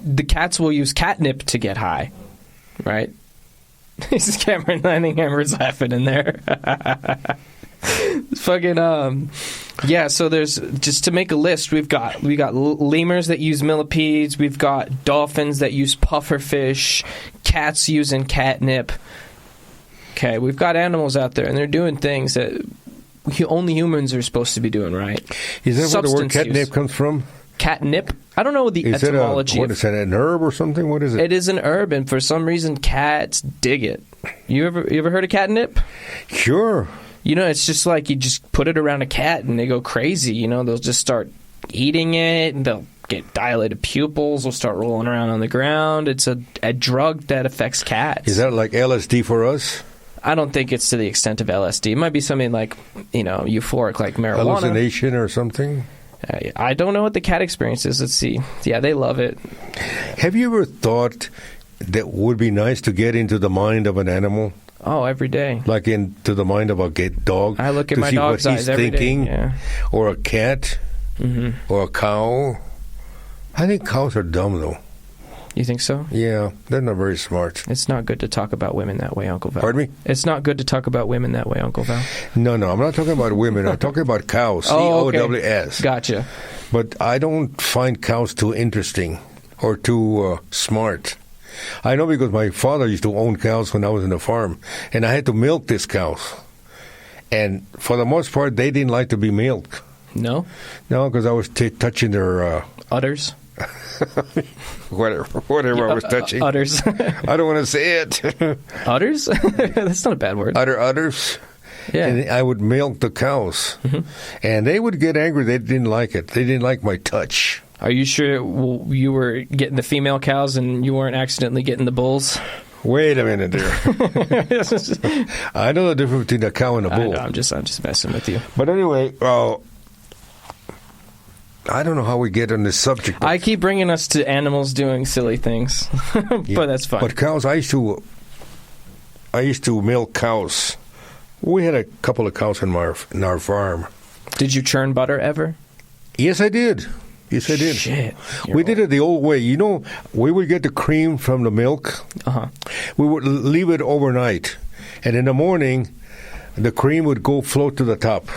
the cats will use catnip to get high, right? This is Cameron Landinghammer's laughing in there. Fucking yeah. So there's, just to make a list, we got lemurs that use millipedes. We've got dolphins that use pufferfish. Cats using catnip. Okay, we've got animals out there, and they're doing things that only humans are supposed to be doing, right? Is that where the word Substance catnip use. comes from? Catnip? I don't know the etymology. What is that? An herb or something? What is it? It is an herb, and for some reason, cats dig it. You ever heard of catnip? Sure. You know, it's just like you just put it around a cat and they go crazy. You know, they'll just start eating it and they'll get dilated pupils. They'll start rolling around on the ground. It's a drug that affects cats. Is that like LSD for us? I don't think it's to the extent of LSD. It might be something like, you know, euphoric, like marijuana. Hallucination or something? I don't know what the cat experience is. Let's see. Yeah, they love it. Have you ever thought that would be nice to get into the mind of an animal? Oh, every day. Like into the mind of a dog? I look at to my see dog's what eyes he's every day, thinking? yeah. Or a cat? Or a cow? I think cows are dumb, though. You think so? Yeah, they're not very smart. It's not good to talk about women that way, Uncle Val. Pardon me? It's not good to talk about women that way, Uncle Val. No, I'm not talking about women. I'm talking about cows. Oh, okay. C-O-W-S. Gotcha. But I don't find cows too interesting or too smart. I know because my father used to own cows when I was in the farm, and I had to milk these cows. And for the most part, they didn't like to be milked. No? No, because I was touching their... Udders? whatever I was touching. Udders. I don't want to say it. Udders? That's not a bad word. Udders. Yeah. And I would milk the cows. And they would get angry. They didn't like it. They didn't like my touch. Are you sure you were getting the female cows and you weren't accidentally getting the bulls? Wait a minute there. I know the difference between a cow and a bull. I know, I'm just messing with you. But anyway, I don't know how we get on this subject. I keep bringing us to animals doing silly things, but that's fine. But cows, I used to milk cows. We had a couple of cows in our farm. Did you churn butter ever? Yes, I did. Yes, I did. Shit. We did it the old way. You know, we would get the cream from the milk. We would leave it overnight. And in the morning, the cream would go float to the top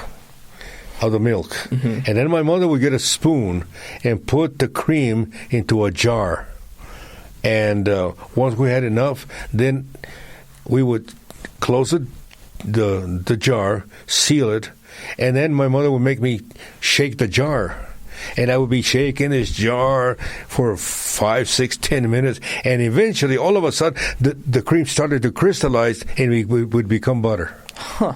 of the milk. And then my mother would get a spoon and put the cream into a jar. And once we had enough, then we would close it, the jar, seal it, and then my mother would make me shake the jar. And I would be shaking this jar for 5, 6, 10 minutes. And eventually, all of a sudden, the cream started to crystallize and we would become butter. Huh.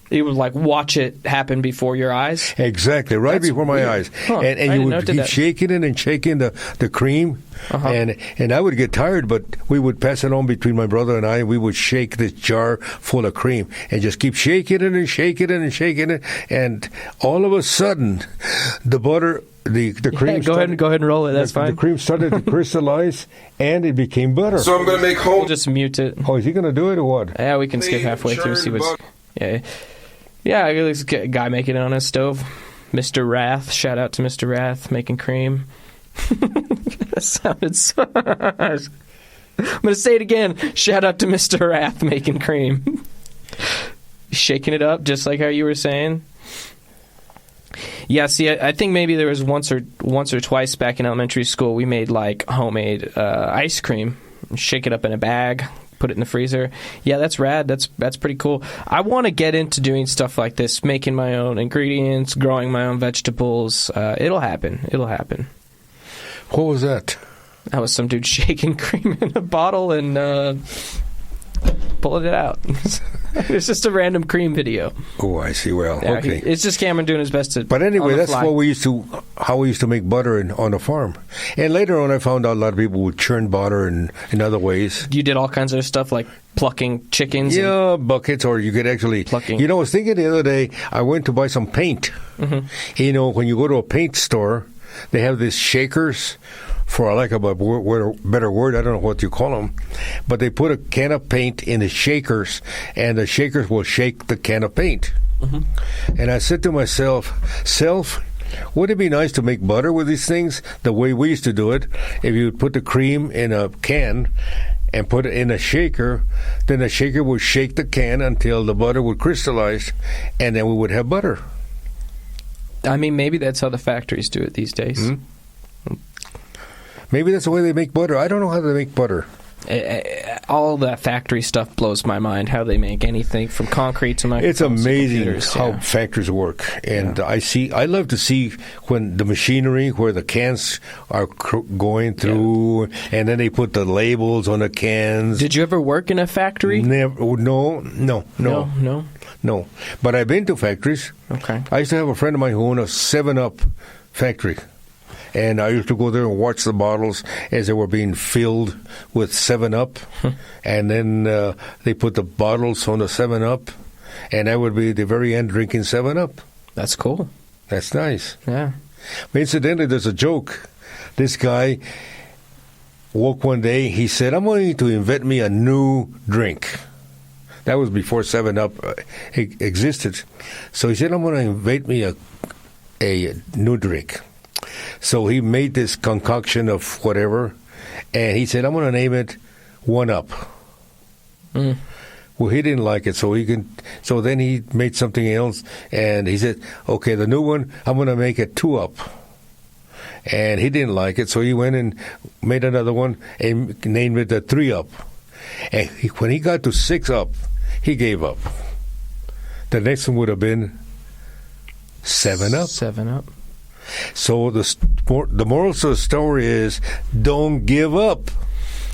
You would like watch it happen before your eyes? Exactly, right That's before my weird. eyes. Huh. And you would keep shaking it and shaking the cream. And I would get tired, but we would pass it on between my brother and I. We would shake this jar full of cream and just keep shaking it and shaking it and shaking it. And all of a sudden, the butter, the cream. Go ahead and roll it. That's fine. The cream started to crystallize and it became butter. So I'm going to make whole. We'll just mute it. Oh, is he going to do it or what? Yeah, we can skip halfway through. See what's. Yeah, there's a guy making it on his stove. Mr. Wrath. Shout out to Mr. Wrath making cream. That sounded so... I'm going to say it again. Shout out to Mr. Wrath making cream. Shaking it up, just like how you were saying. Yeah, see, I think maybe there was once or twice back in elementary school we made like homemade ice cream. Shake it up in a bag. Put it in the freezer. Yeah, that's rad. That's pretty cool. I want to get into doing stuff like this, making my own ingredients, growing my own vegetables. It'll happen. What was that? That was some dude shaking cream in a bottle and pulling it out. It's just a random cream video. Oh, I see. Well, yeah, okay. It's just Cameron doing his best to. But anyway, that's fly. how we used to make butter on the farm. And later on, I found out a lot of people would churn butter in other ways. You did all kinds of stuff like plucking chickens. Yeah, buckets, or you could actually plucking. You know, I was thinking the other day, I went to buy some paint. You know, when you go to a paint store, they have these shakers for lack of a better word, I don't know what you call them, but they put a can of paint in the shakers, and the shakers will shake the can of paint. And I said to myself, would it be nice to make butter with these things the way we used to do it? If you put the cream in a can and put it in a shaker, then the shaker would shake the can until the butter would crystallize, and then we would have butter. I mean, maybe that's how the factories do it these days. Maybe that's the way they make butter. I don't know how they make butter. All that factory stuff blows my mind, how they make anything from concrete to microphones. It's amazing how yeah. factories work. And I love to see when the machinery, where the cans are going through, and then they put the labels on the cans. Did you ever work in a factory? Never. No. But I've been to factories. Okay. I used to have a friend of mine who owned a 7-Up factory. And I used to go there and watch the bottles as they were being filled with 7-Up. And then they put the bottles on the 7-Up. And I would be at the very end drinking 7-Up. That's cool. That's nice. Yeah. But incidentally, there's a joke. This guy woke one day. He said, I'm going to invent me a new drink. That was before 7-Up existed. So he said, I'm going to invent me a new drink. So he made this concoction of whatever, and he said, I'm going to name it 1-Up. Well, he didn't like it, so then he made something else, and he said, okay, the new one, I'm going to make it 2-Up. And he didn't like it, so he went and made another one and named it the 3-Up. And when he got to 6-Up, he gave up. The next one would have been 7-Up. 7-Up. So the moral of the story is, don't give up.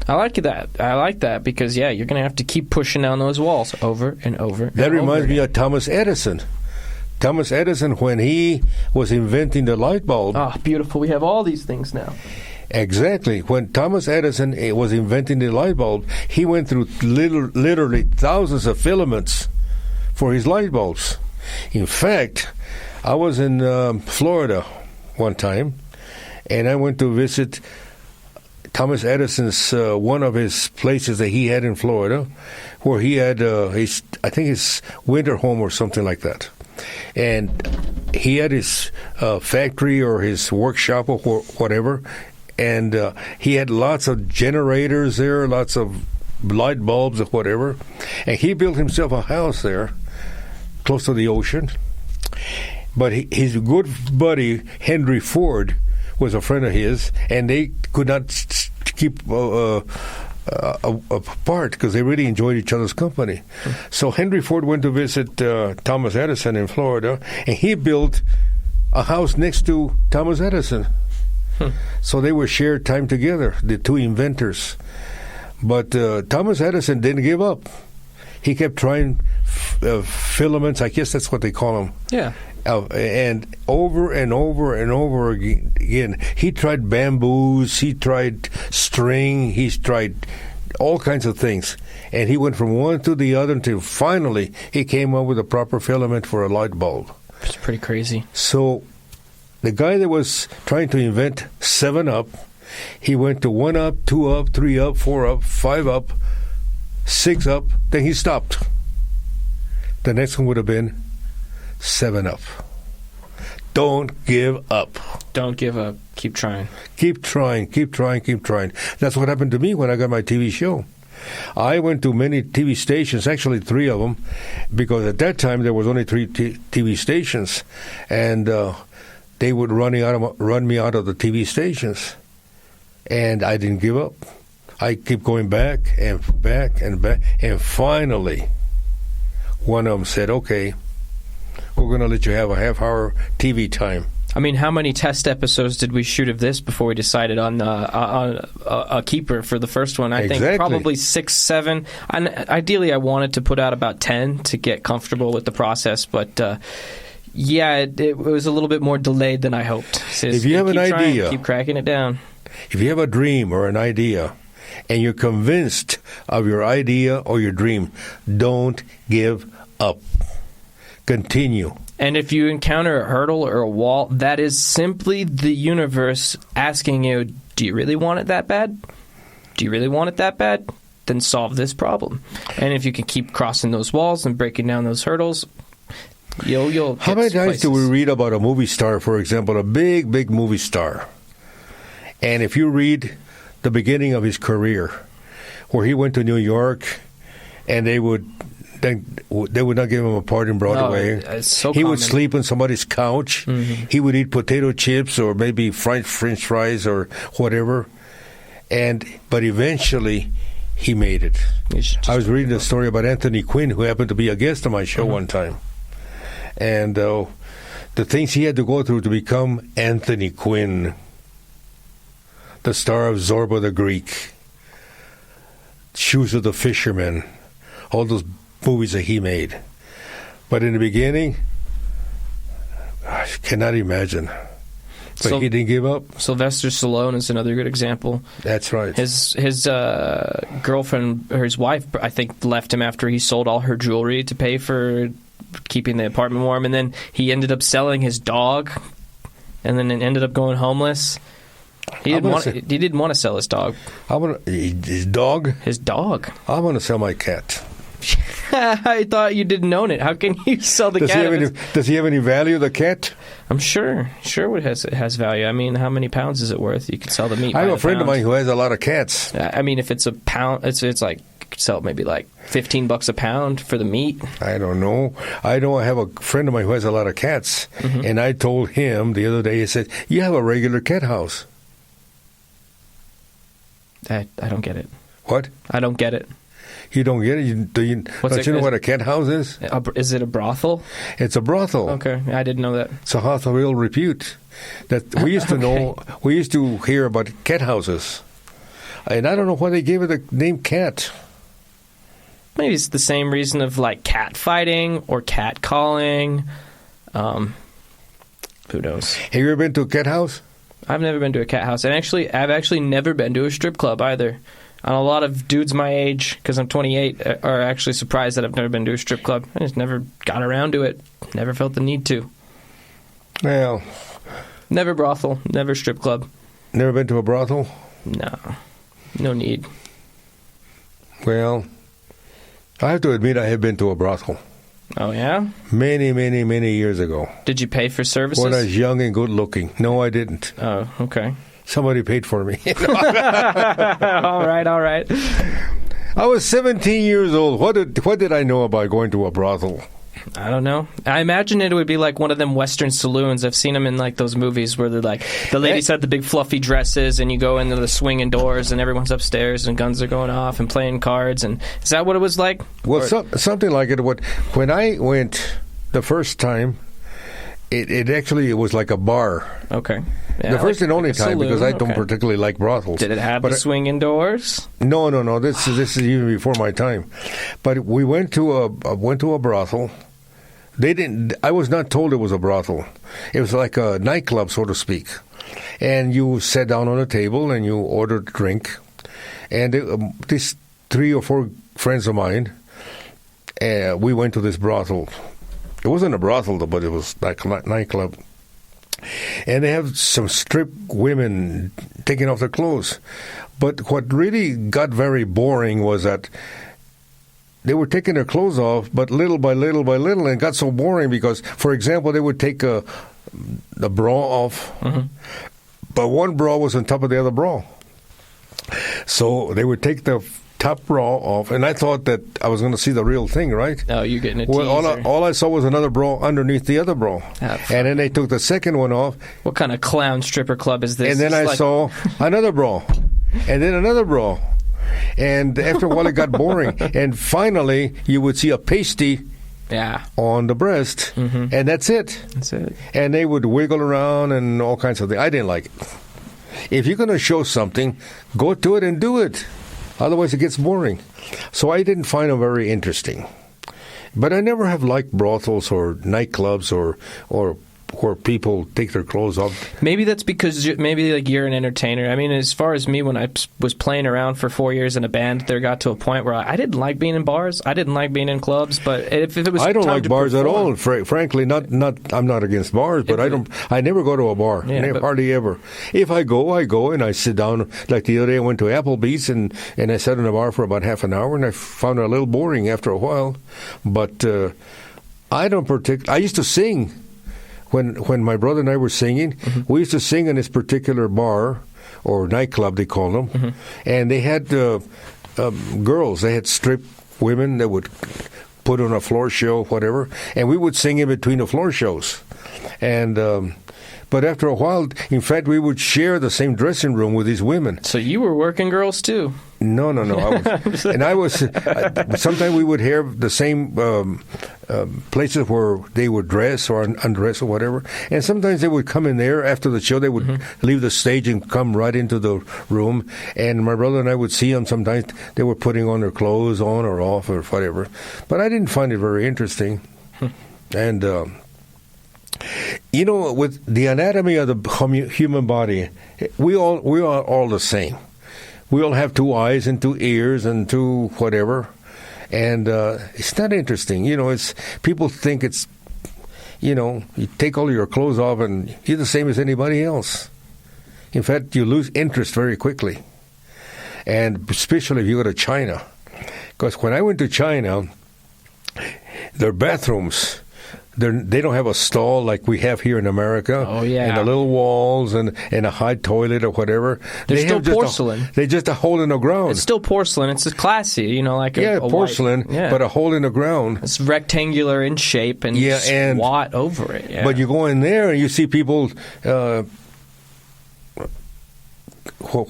I like that because, yeah, you're going to have to keep pushing down those walls over and over. That reminds me of Thomas Edison. Thomas Edison, when he was inventing the light bulb. Oh, beautiful. We have all these things now. Exactly. When Thomas Edison was inventing the light bulb, he went through literally thousands of filaments for his light bulbs. In fact, I was in Florida one time, and I went to visit Thomas Edison's one of his places that he had in Florida, where he had his winter home or something like that. And he had his factory or his workshop or whatever, and he had lots of generators there, lots of light bulbs or whatever. And he built himself a house there, close to the ocean. But his good buddy, Henry Ford, was a friend of his, and they could not keep apart because they really enjoyed each other's company. So Henry Ford went to visit Thomas Edison in Florida, and he built a house next to Thomas Edison. So they were shared time together, the two inventors. But Thomas Edison didn't give up. He kept trying filaments, I guess that's what they call them. Yeah. And over and over and over again. He tried bamboos, he tried string, he's tried all kinds of things. And he went from one to the other until finally he came up with a proper filament for a light bulb. It's pretty crazy. So the guy that was trying to invent 7-Up, he went to 1-Up, 2-Up, 3-Up, 4-Up, 5-Up, 6-Up, then he stopped. The next one would have been 7-Up. Don't give up. Don't give up. Keep trying. Keep trying. That's what happened to me when I got my TV show. I went to many TV stations, actually 3 of them, because at that time there was only 3 TV stations, and they would run me out of the TV stations. And I didn't give up. I kept going back and back and back, and finally one of them said, okay, we're going to let you have a half-hour TV time. I mean, how many test episodes did we shoot of this before we decided on a keeper for the first one? I think probably 6, 7. And ideally, I wanted to put out about 10 to get comfortable with the process, but yeah, it was a little bit more delayed than I hoped. If you have an idea, keep cracking it down. If you have a dream or an idea, and you're convinced of your idea or your dream, don't give up. Continue. And if you encounter a hurdle or a wall, that is simply the universe asking you, do you really want it that bad? Do you really want it that bad? Then solve this problem. And if you can keep crossing those walls and breaking down those hurdles, you'll How many times do we read about a movie star, for example, a big movie star? And if you read the beginning of his career, where he went to New York, and they would not give him a part in Broadway. It's so he common. would sleep on somebody's couch. Mm-hmm. He would eat potato chips or maybe French fries or whatever. But eventually, he made it. I was reading a story about Anthony Quinn, who happened to be a guest on my show one time. And the things he had to go through to become Anthony Quinn, the star of Zorba the Greek, Shoes of the Fisherman, all those movies that he made. But in the beginning, I cannot imagine. But he didn't give up. Sylvester Stallone is another good example. That's right. His girlfriend, or his wife, I think, left him after he sold all her jewelry to pay for keeping the apartment warm, and then he ended up selling his dog, and then it ended up going homeless. He didn't want to sell his dog. His dog? His dog. I want to sell my cat. I thought you didn't own it. How can you sell the cat? Does he have any value, the cat? I'm sure it has value. I mean, how many pounds is it worth? You could sell the meat. I have a friend of mine who has a lot of cats. I mean, if it's a pound, it's like you could sell maybe like $15 a pound for the meat. I don't know. I have a friend of mine who has a lot of cats, and I told him the other day. He said, "You have a regular cat house." I don't get it. What? I don't get it. You don't get it? Don't you know what a cat house is? Is it a brothel? It's a brothel. Okay, I didn't know that. It's a house of ill repute. That we used to know. We used to hear about cat houses, and I don't know why they gave it the name cat. Maybe it's the same reason of like cat fighting or cat calling. Who knows? Have you ever been to a cat house? I've never been to a cat house, and I've actually never been to a strip club either. And a lot of dudes my age, because I'm 28, are actually surprised that I've never been to a strip club. I just never got around to it. Never felt the need to. Well, never brothel, never strip club. Never been to a brothel? No need. Well, I have to admit I have been to a brothel. Oh, yeah? Many years ago. Did you pay for services? When I was young and good looking. No, I didn't. Oh, okay. Somebody paid for me. All right. I was 17 years old. What did I know about going to a brothel? I don't know. I imagine it would be like one of them Western saloons. I've seen them in like those movies where they're like the ladies have the big fluffy dresses, and you go into the swinging doors, and everyone's upstairs, and guns are going off and playing cards. And is that what it was like? Well, something like it. When I went the first time, it was like a bar. Okay. Yeah, the first and only time, because I don't okay. particularly like brothels. Did it have the swinging doors? No. This is even before my time. But we went to a brothel. They didn't. I was not told it was a brothel. It was like a nightclub, so to speak. And you sat down on a table and you ordered a drink. And these 3 or 4 friends of mine, we went to this brothel. It wasn't a brothel, though, but it was like a nightclub. And they have some strip women taking off their clothes. But what really got very boring was that they were taking their clothes off, but little by little, and it got so boring because, for example, they would take the bra off, but one bra was on top of the other bra. So they would take the top bra off, and I thought that I was going to see the real thing, right? Oh, you're getting a teaser. Well, all I saw was another bra underneath the other bra. And then they took the second one off. What kind of clown stripper club is this? And then I saw another bra, and then another bra. And after a while, it got boring. And finally, you would see a pasty on the breast, and that's it. That's it. And they would wiggle around and all kinds of things. I didn't like it. If you're going to show something, go to it and do it. Otherwise, it gets boring. So I didn't find them very interesting. But I never have liked brothels or nightclubs or where people take their clothes off. Maybe that's because maybe like you're an entertainer. I mean, as far as me, when I was playing around for 4 years in a band, there got to a point where I didn't like being in bars. I didn't like being in clubs. But if it was, I don't time like to bars perform, at all. Frankly, not. I'm not against bars, but I never go to a bar. Yeah, Hardly ever. If I go and I sit down. Like the other day, I went to Applebee's and I sat in a bar for about half an hour, and I found it a little boring after a while. But I don't I used to sing. When my brother and I were singing, we used to sing in this particular bar or nightclub, they call them, and they had girls. They had strip women that would put on a floor show, whatever, and we would sing in between the floor shows. And but after a while, in fact, we would share the same dressing room with these women. So you were working girls too? No. I was. Sometimes we would hear the same places where they would dress or undress or whatever. And sometimes they would come in there after the show. They would leave the stage and come right into the room. And my brother and I would see them. Sometimes they were putting on their clothes on or off or whatever. But I didn't find it very interesting. And with the anatomy of the human body, we are all the same. We all have 2 eyes and 2 ears and 2 whatever, and it's not interesting. It's people think it's, you take all your clothes off and you're the same as anybody else. In fact, you lose interest very quickly, and especially if you go to China, because when I went to China, their bathrooms. They don't have a stall like we have here in America. Oh, yeah. And the little walls and a high toilet or whatever. They're still porcelain. They're just a hole in the ground. It's still porcelain. It's just classy, like a porcelain, white, but a hole in the ground. It's rectangular in shape and you squat over it. Yeah. But you go in there and you see people...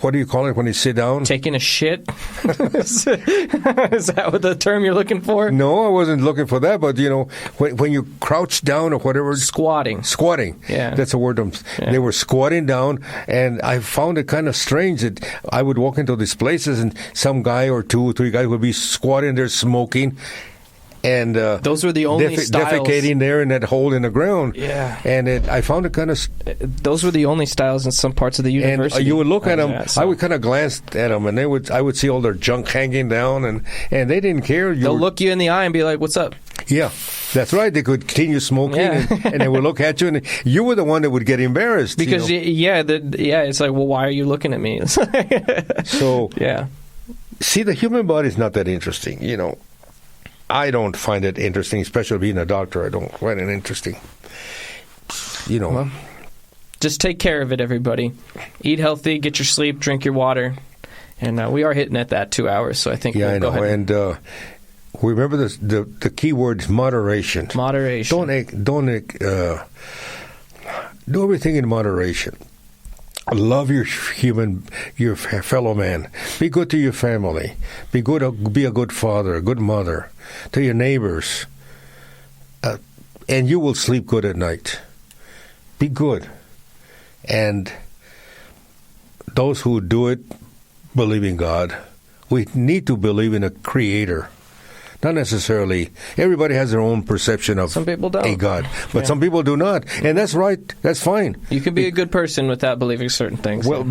what do you call it when you sit down? Taking a shit? Is that what the term you're looking for? No, I wasn't looking for that. But, when you crouch down or whatever. Squatting. Yeah. That's a word. They were squatting down. And I found it kind of strange that I would walk into these places and some guy or 2 or 3 guys would be squatting there smoking. And those were the only styles. Defecating there in that hole in the ground. Yeah. And I found it kind of... Those were the only styles in some parts of the university. And you would look at them, I would kind of glance at them, and I would see all their junk hanging down, and they didn't care. They'll look you in the eye and be like, what's up? Yeah, that's right. They could continue smoking, and they would look at you, and you were the one that would get embarrassed. Because, it's like, well, why are you looking at me? So, yeah. See, the human body is not that interesting, I don't find it interesting, especially being a doctor. I don't find it interesting. Well, just take care of it, everybody. Eat healthy, get your sleep, drink your water. And we are hitting at that 2 hours, so I think we'll go ahead. And remember the key word is moderation. Moderation. Don't do everything in moderation. Love your fellow man. Be good to your family. Be a good father, a good mother to your neighbors, and you will sleep good at night. Be good, and those who do it believe in God. We need to believe in a Creator. Not necessarily. Everybody has their own perception of some people don't. A God, but some people do not, and that's right. That's fine. You can be a good person without believing certain things. Well,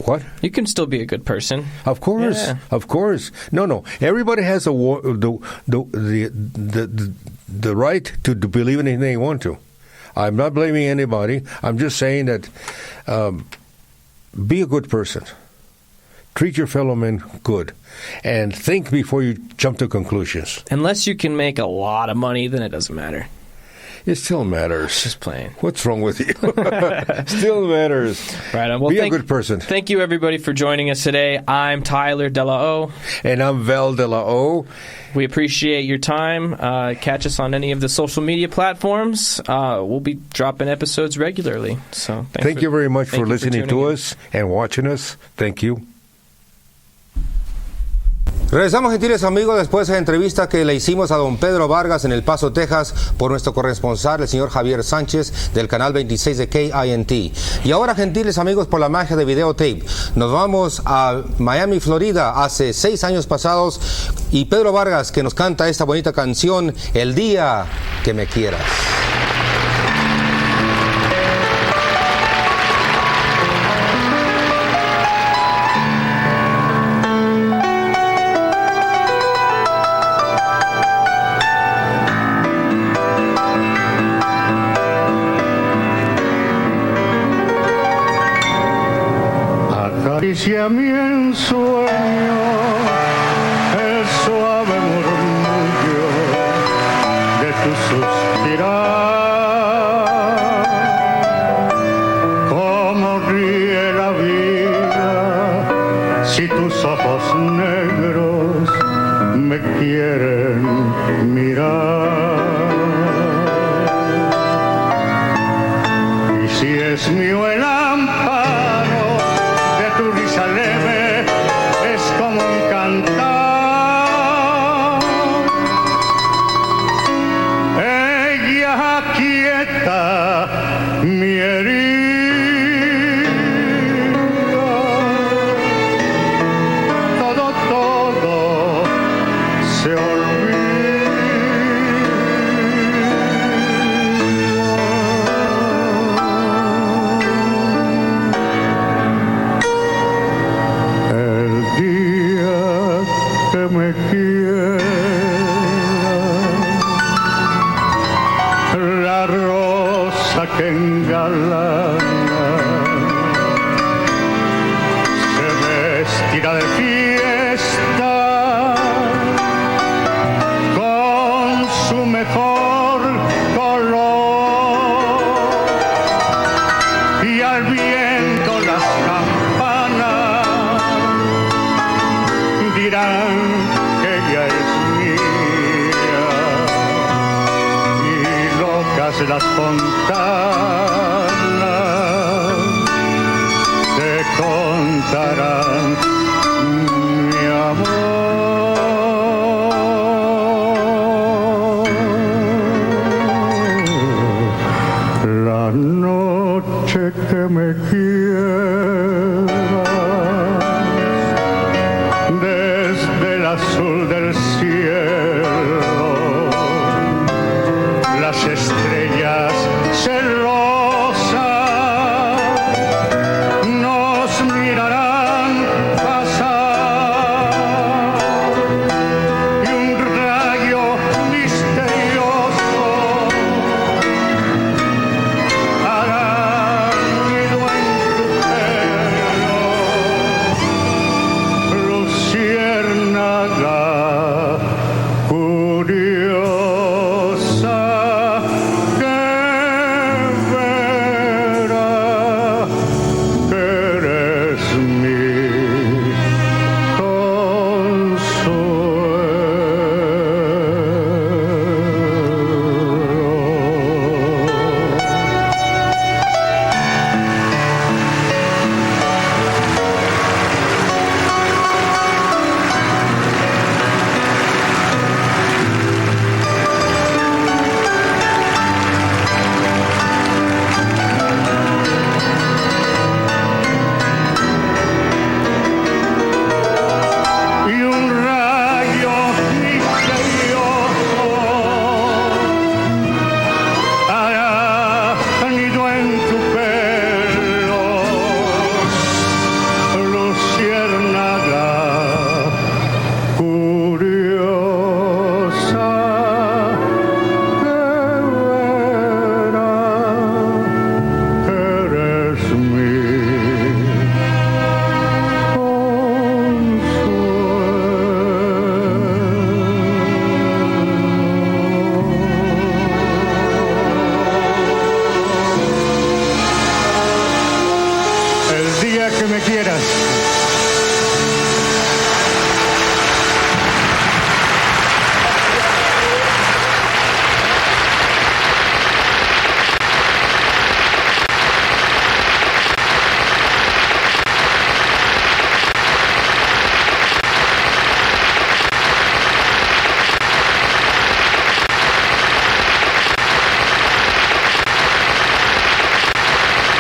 what? You can still be a good person. Of course, of course. No. Everybody has the right to believe in anything they want to. I'm not blaming anybody. I'm just saying that be a good person. Treat your fellow men good. And think before you jump to conclusions. Unless you can make a lot of money, then it doesn't matter. It still matters. Just playing. What's wrong with you? Still matters. Right on. Well, be a good person. Thank you, everybody, for joining us today. I'm Tyler De La O. And I'm Val De La O. We appreciate your time. Catch us on any of the social media platforms. We'll be dropping episodes regularly. So thank you very much for listening to us and watching us. Thank you. Regresamos, gentiles amigos, después de la entrevista que le hicimos a don Pedro Vargas en El Paso, Texas, por nuestro corresponsal, el señor Javier Sánchez, del canal 26 de KINT. Y ahora, gentiles amigos, por la magia de videotape, nos vamos a Miami, Florida, hace 6 años pasados, y Pedro Vargas, que nos canta esta bonita canción, El día que me quieras. que me quiera, la rosa que engalana se vestirá de fiesta con su mejor color, y al viento las campanas dirán que ella es mía, y locas las fontanas te contarán mi amor. La noche que me quieras desde el azul del cielo, las estrellas celosas nos mirarán pasar, y un rayo misterioso hará nido en tu pelo, luciérnaga curiosa que verá que eres mi y un rayo misterioso hará nido en tu pelo, luciérnaga curiosa que verá que eres mi el día que me quieras